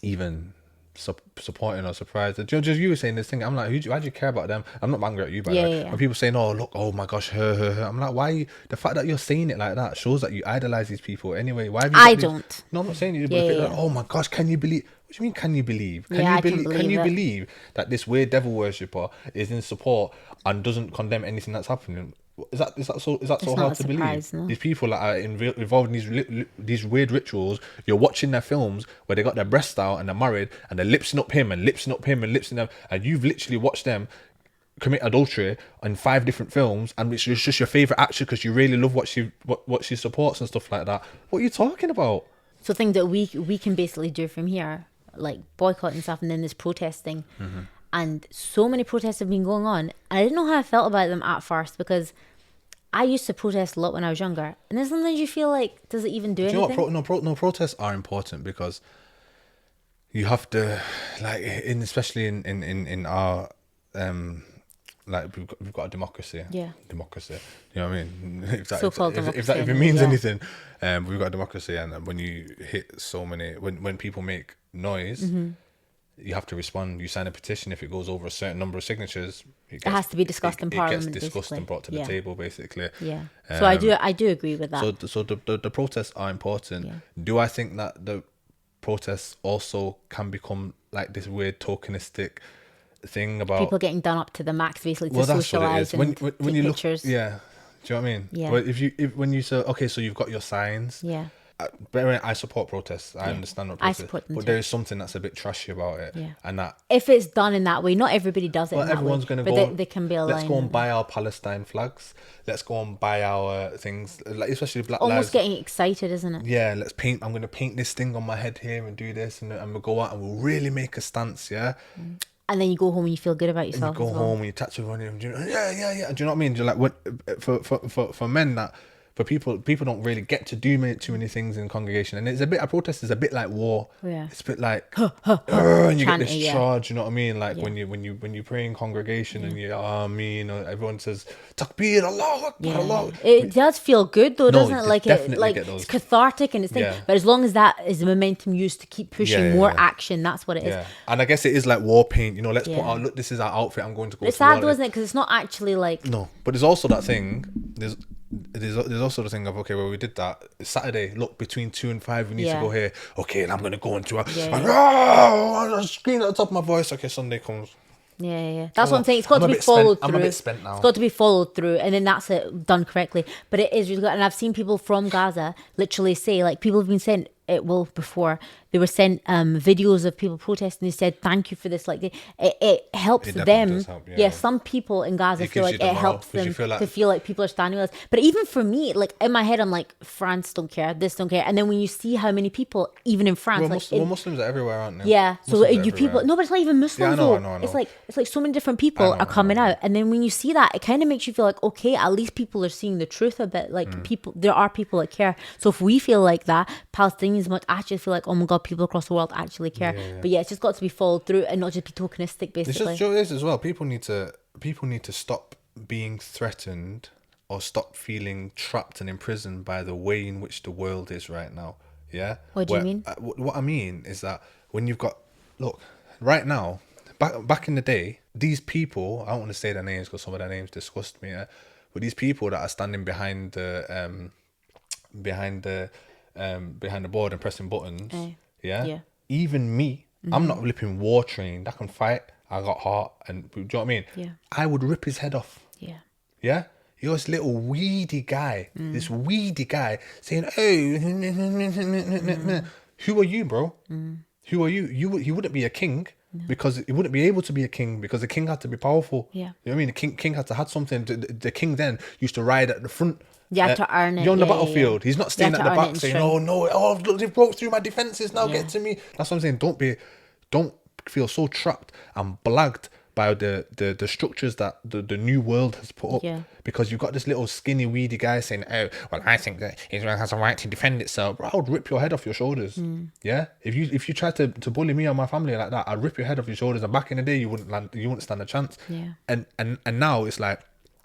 even supporting or surprised. Just you were saying this thing. I'm like, why do you care about them? I'm not angry at you, by the way. Yeah. When people saying, "Oh, look, oh my gosh, her," I'm like, why? The fact that you're saying it like that shows that you idolize these people. Anyway, why? Have you I got these- don't. No, I'm not saying you. But Yeah, if you're yeah. like, oh my gosh, can you believe? What do you mean? Can you believe? Can Yeah, you I can believe? Can believe you it. believe that this weird devil worshipper is in support and doesn't condemn anything that's happening? Is that so not hard a to believe? surprise, no. These people that are involved in these weird rituals. You're watching their films where they got their breasts out and they're married and they're lipsing up him and lipsing up him and lipsing them, and you've literally watched them commit adultery in 5 different films, and it's just your favorite actor because you really love what she supports and stuff like that. What are you talking about? So things that we can basically do from here, like boycott and stuff, and then there's protesting. Mm-hmm. And so many protests have been going on. And I didn't know how I felt about them at first because I used to protest a lot when I was younger. And then sometimes you feel like, does it even do Do you anything? know what? No, protests are important because you have to, like, especially in our like we've got a democracy. Yeah. Democracy. You know what I mean? So-called if democracy, it means yeah. anything, we've got a democracy, and when you hit so many, when people make noise, Mm-hmm. you have to respond. You sign a petition. If it goes over a certain number of signatures, It has to be discussed in Parliament. It gets discussed basically. and brought to the table, basically. Yeah. So I do agree with that. So the protests are important. Yeah. Do I think that the protests also can become like this weird tokenistic thing about People getting done up to the max, basically, to well, that's what it socialise is. and When take you look, pictures. yeah. Do you know what I mean? Yeah. But when you say, okay, so you've got your signs. Yeah. But I support protests. I understand what I protests, support them but too. there is something that's a bit trashy about it. Yeah. And that If it's done in that way, not everybody does it in that everyone's way. going to but go. they can be aligned. Let's go and buy our Palestine flags. Let's go and buy our things, like especially Black Almost Lives. getting excited, isn't it? Yeah, let's paint. I'm going to paint this thing on my head here and do this, and we'll go out and we'll really make a stance. Yeah. And then you go home and you feel good about And yourself. you go as well. home and you touch everyone. And do you know, yeah. Do you know what I mean? You're like, what for men that. For people don't really get to do too many things in congregation, and it's a bit. A protest is a bit like war. Yeah. It's a bit like, and you get this Chanting, yeah. charge. You know what I mean? Like when you pray in congregation and you everyone says Takbir, Allah Akbar, Allah. It does feel good though, No, doesn't it? you Like definitely get those. it's cathartic and it's thing. Yeah. But as long as that is the momentum used to keep pushing Yeah, more yeah. action, that's what it is. Yeah, and I guess it is like war paint. You know, let's put Yeah. out. Look, this is our outfit. I'm going to go. It's to war. sad though, isn't it? Because it's not actually like No, but there's also that thing. There's also the thing of, okay, well, we did that Saturday. Look, between 2 and 5, we need to go here. Okay, and I'm gonna go into I scream at the top of my voice. Okay, Sunday comes. Yeah. That's what I'm saying. It's got I'm to a be bit spent. followed I'm through. a bit spent now. It's got to be followed through, and then that's it done correctly. But it is really good, and I've seen people from Gaza literally say, like, people have been sent before they were sent videos of people protesting. They said thank you for this. Like it helps It definitely them. does help, yeah. Some people in Gaza It feel gives like you the it morale, helps 'cause you them feel like- to feel like people are standing with us. But even for me, like in my head, I'm like, France don't care, this don't care. And then when you see how many people, even in France, Well, Muslims are everywhere, aren't they? yeah, so Muslims are you people, everywhere. no, but it's not even Muslims I know, though. I know. It's like so many different people are coming out, and then when you see that, it kind of makes you feel like, okay, at least people are seeing the truth a bit. Like there are people that care. So if we feel like that, Palestinians must actually feel like, oh my god, people across the world actually care. But yeah, it's just got to be followed through and not just be tokenistic, It's basically. just what it is as well. People need to stop being threatened or stop feeling trapped and imprisoned by the way in which the world is right now. Yeah. What do you mean? What I mean is that when you've got right now, back in the day, these people, I don't want to say their names because some of their names disgust me. Yeah? But these people that are standing behind the board and pressing buttons. Yeah. Even me, I'm not flipping war trained. I can fight. I got heart, and do you know what I mean? Yeah. I would rip his head off. Yeah. Yeah. You're this little weedy guy, this weedy guy saying, "Oh, who are you, bro? Who are you? You wouldn't be a king." Because he wouldn't be able to be a king because the king had to be powerful. Yeah. You know what I mean? The king had to have something. The king then used to ride at the front. You had to earn it. You're on the Yeah, yeah, battlefield. yeah. He's not You staying had at to the earn it back in saying, strength. "Oh no, look, they broke through my defenses. Now Yeah. get to me." That's what I'm saying. Don't feel so trapped and blagged by the structures that the new world has put up. Yeah. Because you've got this little skinny weedy guy saying, "Oh, well, I think that Israel has a right to defend itself." Bro, I would rip your head off your shoulders. Yeah. If you try to bully me or my family like that, I'd rip your head off your shoulders. And back in the day, you wouldn't stand a chance. Yeah. And now it's like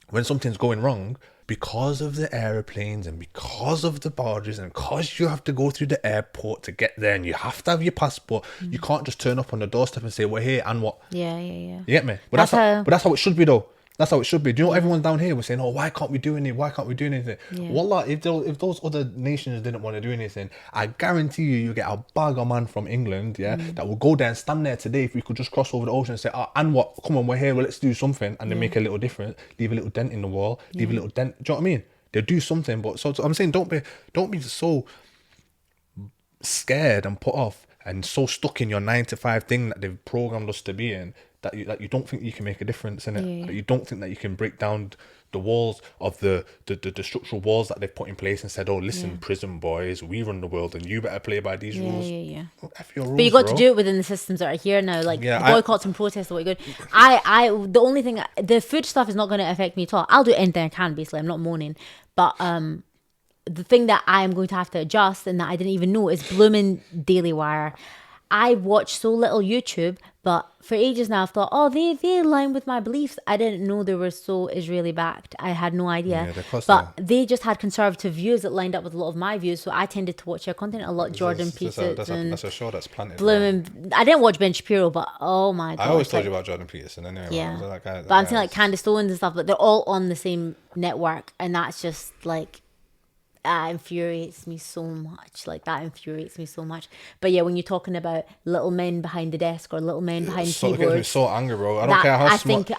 when something's going wrong, because of the aeroplanes and because of the barges and because you have to go through the airport to get there and you have to have your passport, you can't just turn up on the doorstep and say, "We're here," and what? Yeah. You get me? But That's that's how it should be though. That's how it should be. Do you know everyone's down here was saying, "Oh, why can't we do anything? Why can't we do anything?" Yeah. Wallah, if those other nations didn't want to do anything, I guarantee you get a bag of man from England, that will go there and stand there today if we could just cross over the ocean and say, "Oh, and what? Come on, we're here. Well, let's do something," and then make a little difference, leave a little dent in the wall, leave a little dent. Do you know what I mean? They'll do something. But so I'm saying, don't be so scared and put off and so stuck in your 9 to 5 thing that they've programmed us to be in that you don't think you can make a difference in it. Yeah. That you don't think that you can break down the walls of the structural walls that they've put in place and said, "Oh, listen, prison boys, we run the world and you better play by these rules." Yeah. F your rules, But you got bro. to do it within the systems that are here now, like Yeah, the boycotts and protests are what you're good. The only thing, the food stuff is not going to affect me at all. I'll do anything I can, basically. I'm not moaning, but the thing that I am going to have to adjust and that I didn't even know is blooming Daily Wire. I watch so little YouTube, but for ages now I've thought, oh, they align with my beliefs. I didn't know they were so Israeli backed. I had no idea. Yeah, of course but they are. they just had conservative views that lined up with a lot of my views, so I tended to watch their content a lot. Jordan Peterson. That's a show that's planted. Blooming. I didn't watch Ben Shapiro, but oh my god. I always told you about Jordan Peterson anyway. Yeah. Man. That guy, but I'm saying like Candace Owens and stuff, but they're all on the same network, and that's just like, that infuriates me so much. But yeah, when you're talking about little men behind the desk or little men behind so, it gets me keyboards, so angry, bro. I don't care how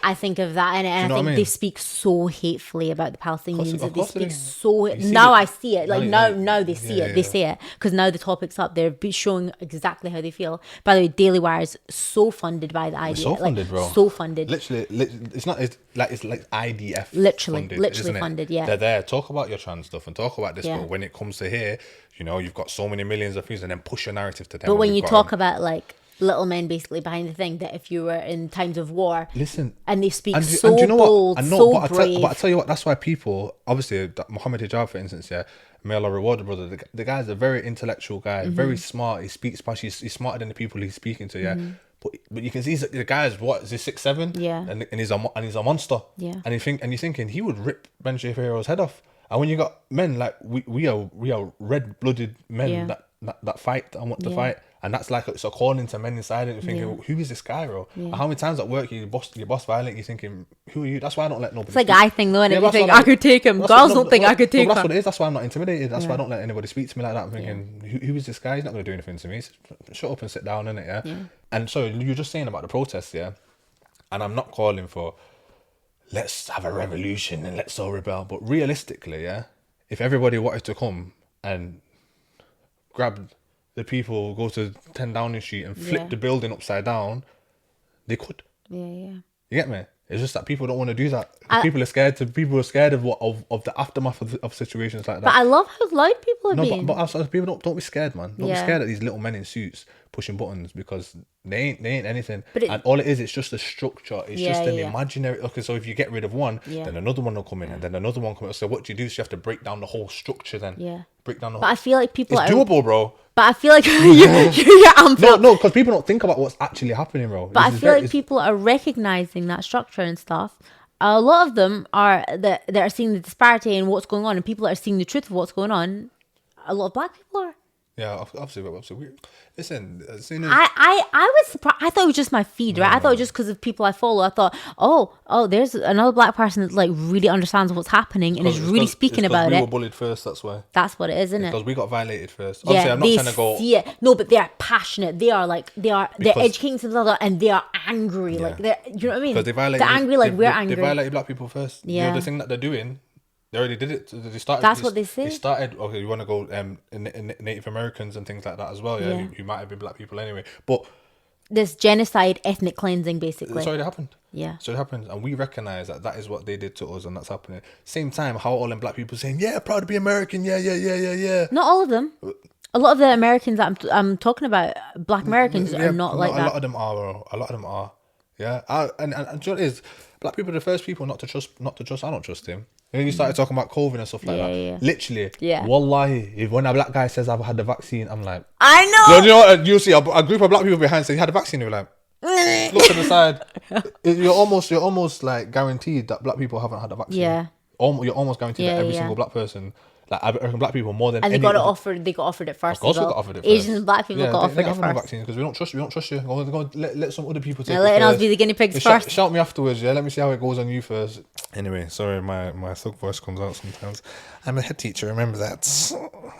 I think of that, and I think they speak so hatefully about the Palestinians. Of They course speak do. so. see Now the- I see it. Like now they see yeah, it. They say it because now the topic's up. They're showing exactly how they feel. By the way, Daily Wire is so funded by the idea. so funded, bro. So funded. Literally, it's like IDF. Literally isn't it? funded. Yeah. They're there. Talk about your trans stuff and talk about this. Yeah. But when it comes to here, you know, you've got so many millions of views, and then push your narrative to them. But when and you we've talk got about like little men basically behind the thing, that if you were in times of war, listen, and they speak and so you know bold, what? I know, so but brave. I tell you what, that's why people, obviously, Mohammed Hijab, for instance, yeah, may Allah reward the brother. The guy's a very intellectual guy, Mm-hmm. very smart. He speaks Spanish. He's smarter than the people he's speaking to, yeah. But you can see the guy's what is he 6'7"? Yeah. and he's a monster. Yeah. And you're thinking he would rip Ben Shapiro's head off. And when you got men like we are red-blooded men Yeah. that fight and want to Yeah. fight, and that's like it's a calling to men inside, and you're thinking, who is this guy, bro? And how many times at work your boss violent, you're thinking, who are you? That's why I don't let nobody. It's a guy thing though, and Yeah, you that's think why I could take him. Girls don't think I could take That's him. what it is. That's why I'm not intimidated. That's why I don't let anybody speak to me like that. I'm thinking, who is this guy? He's not going to do anything to me. Shut up and sit down, innit? Yeah. And so you're just saying about the protests, yeah. And I'm not calling for let's have a revolution and let's all rebel. But realistically, yeah, if everybody wanted to come and grab the people, go to 10 Downing Street and flip Yeah. the building upside down, they could. Yeah, yeah. You get me? It's just that people don't want to do that. People are scared of the aftermath of situations like that. But I love how loud people are No, being. but also, people don't be scared, man. Don't be Yeah. scared of these little men in suits pushing buttons, because they ain't anything. But And all it is, it's just a structure. It's Yeah, just an yeah. imaginary. Okay, so if you get rid of one, Yeah. then another one will come in, and then another one come in. So what do? So you have to break down the whole structure. Then Yeah. break down the. But whole... I feel like people It's are. doable, bro. But I feel like you're amped. No, because people don't think about what's actually happening, bro. But I This is feel very- like people are recognizing that structure and stuff. A lot of them are that are seeing the disparity in what's going on, and people are seeing the truth of what's going on. A lot of black people are. Yeah, obviously. Listen, as soon as I was surprised. I thought it was just my feed, right? I thought it was just because of people I follow. I thought, oh, there's another black person that like really understands what's happening and is really speaking about we it. were bullied first. That's why. That's what it is, isn't it? Because we got violated first. Obviously, Yeah, I'm not they trying to go. see it. No, but they are passionate. They're Because- educating themselves and they are angry. Like they're, you know what I mean? Because they violated. They're angry like we're angry. They violated black people first. You Yeah. know, the thing that they're doing, they already did it. They started. That's what they say. They started. Okay, you want to go in Native Americans and things like that as well. Yeah, Yeah. who might have been black people anyway. But This genocide, ethnic cleansing, basically. it's already happened. Yeah. So it happens, and we recognize that is what they did to us, and that's happening. Same time, how all them black people saying, "Yeah, proud to be American." Yeah. Not all of them. A lot of the Americans that I'm talking about, black Americans, are not like a that. lot of them are, bro. A lot of them are. Yeah. And do you know what it is? Black people are the first people not to trust. I don't trust him. And then you started talking about COVID and stuff like that. Yeah. Literally. Yeah. Wallahi, if when a black guy says I've had the vaccine, I'm like, I so know. you know what? You see a group of black people behind say you had the vaccine. You're like, look to the side. You're almost like guaranteed that black people haven't had the vaccine. Yeah. You're almost guaranteed that Yeah, every yeah. single black person, like I reckon black people more than And they any got it other- offered. They got offered it first. Of course, as we well. got offered it first. Asians and black people got offered they it haven't had first. vaccines because we don't trust you. We don't trust you. Go let some other people take Yeah, it letting us first. be the guinea pigs Yeah, first. Shout me afterwards. Yeah, let me see how it goes on you first. Anyway, sorry, my thug voice comes out sometimes. I'm a head teacher. Remember that.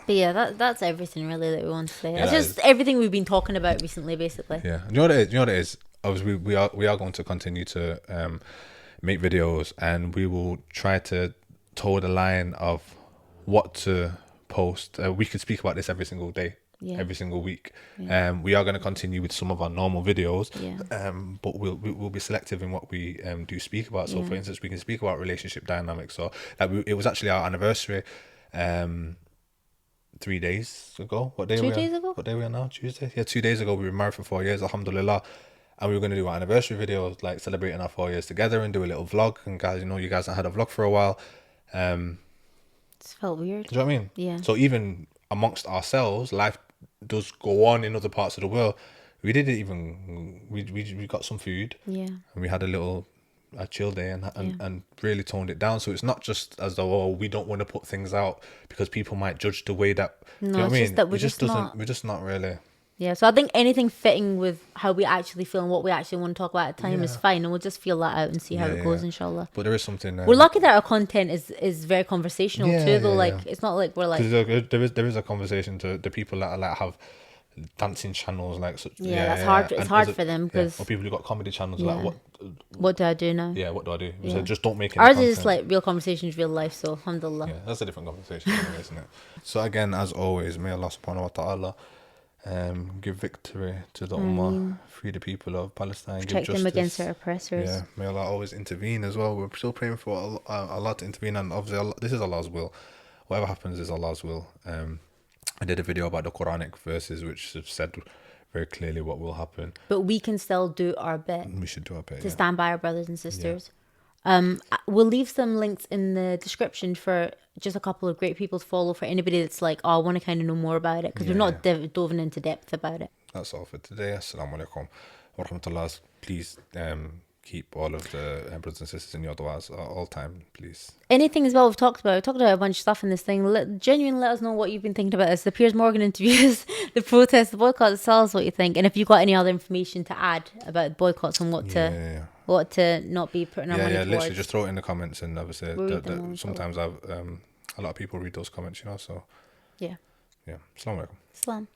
But yeah, that's everything really that we want to say. Yeah, It's that just everything we've been talking about recently, basically. Yeah, you know what it is. Obviously, we are going to continue to make videos, and we will try to toe the line of what to post. We could speak about this every single day, every single week. We are going to continue with some of our normal videos, but we'll be selective in what we do speak about. So, for instance, we can speak about relationship dynamics. So, it was actually our anniversary 3 days ago. What day? 2 are we days on? ago? What day are we on now? Tuesday. Yeah, 2 days ago we were married for 4 years. Alhamdulillah. And we were going to do our anniversary videos, like celebrating our 4 years together, and do a little vlog. And guys, you guys haven't had a vlog for a while. It felt weird. Do you know what I mean? Yeah. So even amongst ourselves, life does go on in other parts of the world. we didn't even we got some food. Yeah. And we had a chill day and really toned it down. So it's not just as though we don't want to put things out because people might judge the way that. No, you know it's what I just mean? that we're It just not. We're just not really. Yeah, so I think anything fitting with how we actually feel and what we actually want to talk about at the time is fine, and we'll just feel that out and see how it goes, inshallah. But there is something. We're lucky that our content is very conversational too, though. It's not like we're like. Because there is a conversation to the people that like have dancing channels like such. That's hard. It's hard for them because. Or people who got comedy channels like what do I do now? Yeah, what do I do? So just don't make it. Ours is like real conversations, real life. So alhamdulillah. Yeah, that's a different conversation, anyway, isn't it? So again, as always, may Allah subhanahu wa ta'ala give victory to the ummah, free the people of Palestine, Protect give them justice against their oppressors. Yeah, may Allah always intervene as well. We're still praying for Allah to intervene, and obviously this is Allah's will. Whatever happens is Allah's will. I did a video about the Quranic verses which have said very clearly what will happen. But we can still do our bit We should do our bit to stand by our brothers and sisters. We'll leave some links in the description for just a couple of great people to follow for anybody that's like, oh, I want to kind of know more about it, because we're not dove into depth about it. That's all for today. Assalamu alaikum wa rahmatullah. Please keep all of the brothers and sisters in your du'as at all time, please. Anything as well we've talked about a bunch of stuff in this thing. Genuinely let us know what you've been thinking about this. The Piers Morgan interviews, the protests, the boycotts. Tell us what you think, and if you've got any other information to add about boycotts and what to not be putting our money towards. Literally just throw it in the comments, and obviously sometimes a lot of people read those comments, so yeah. Assalamu alaikum. Islam.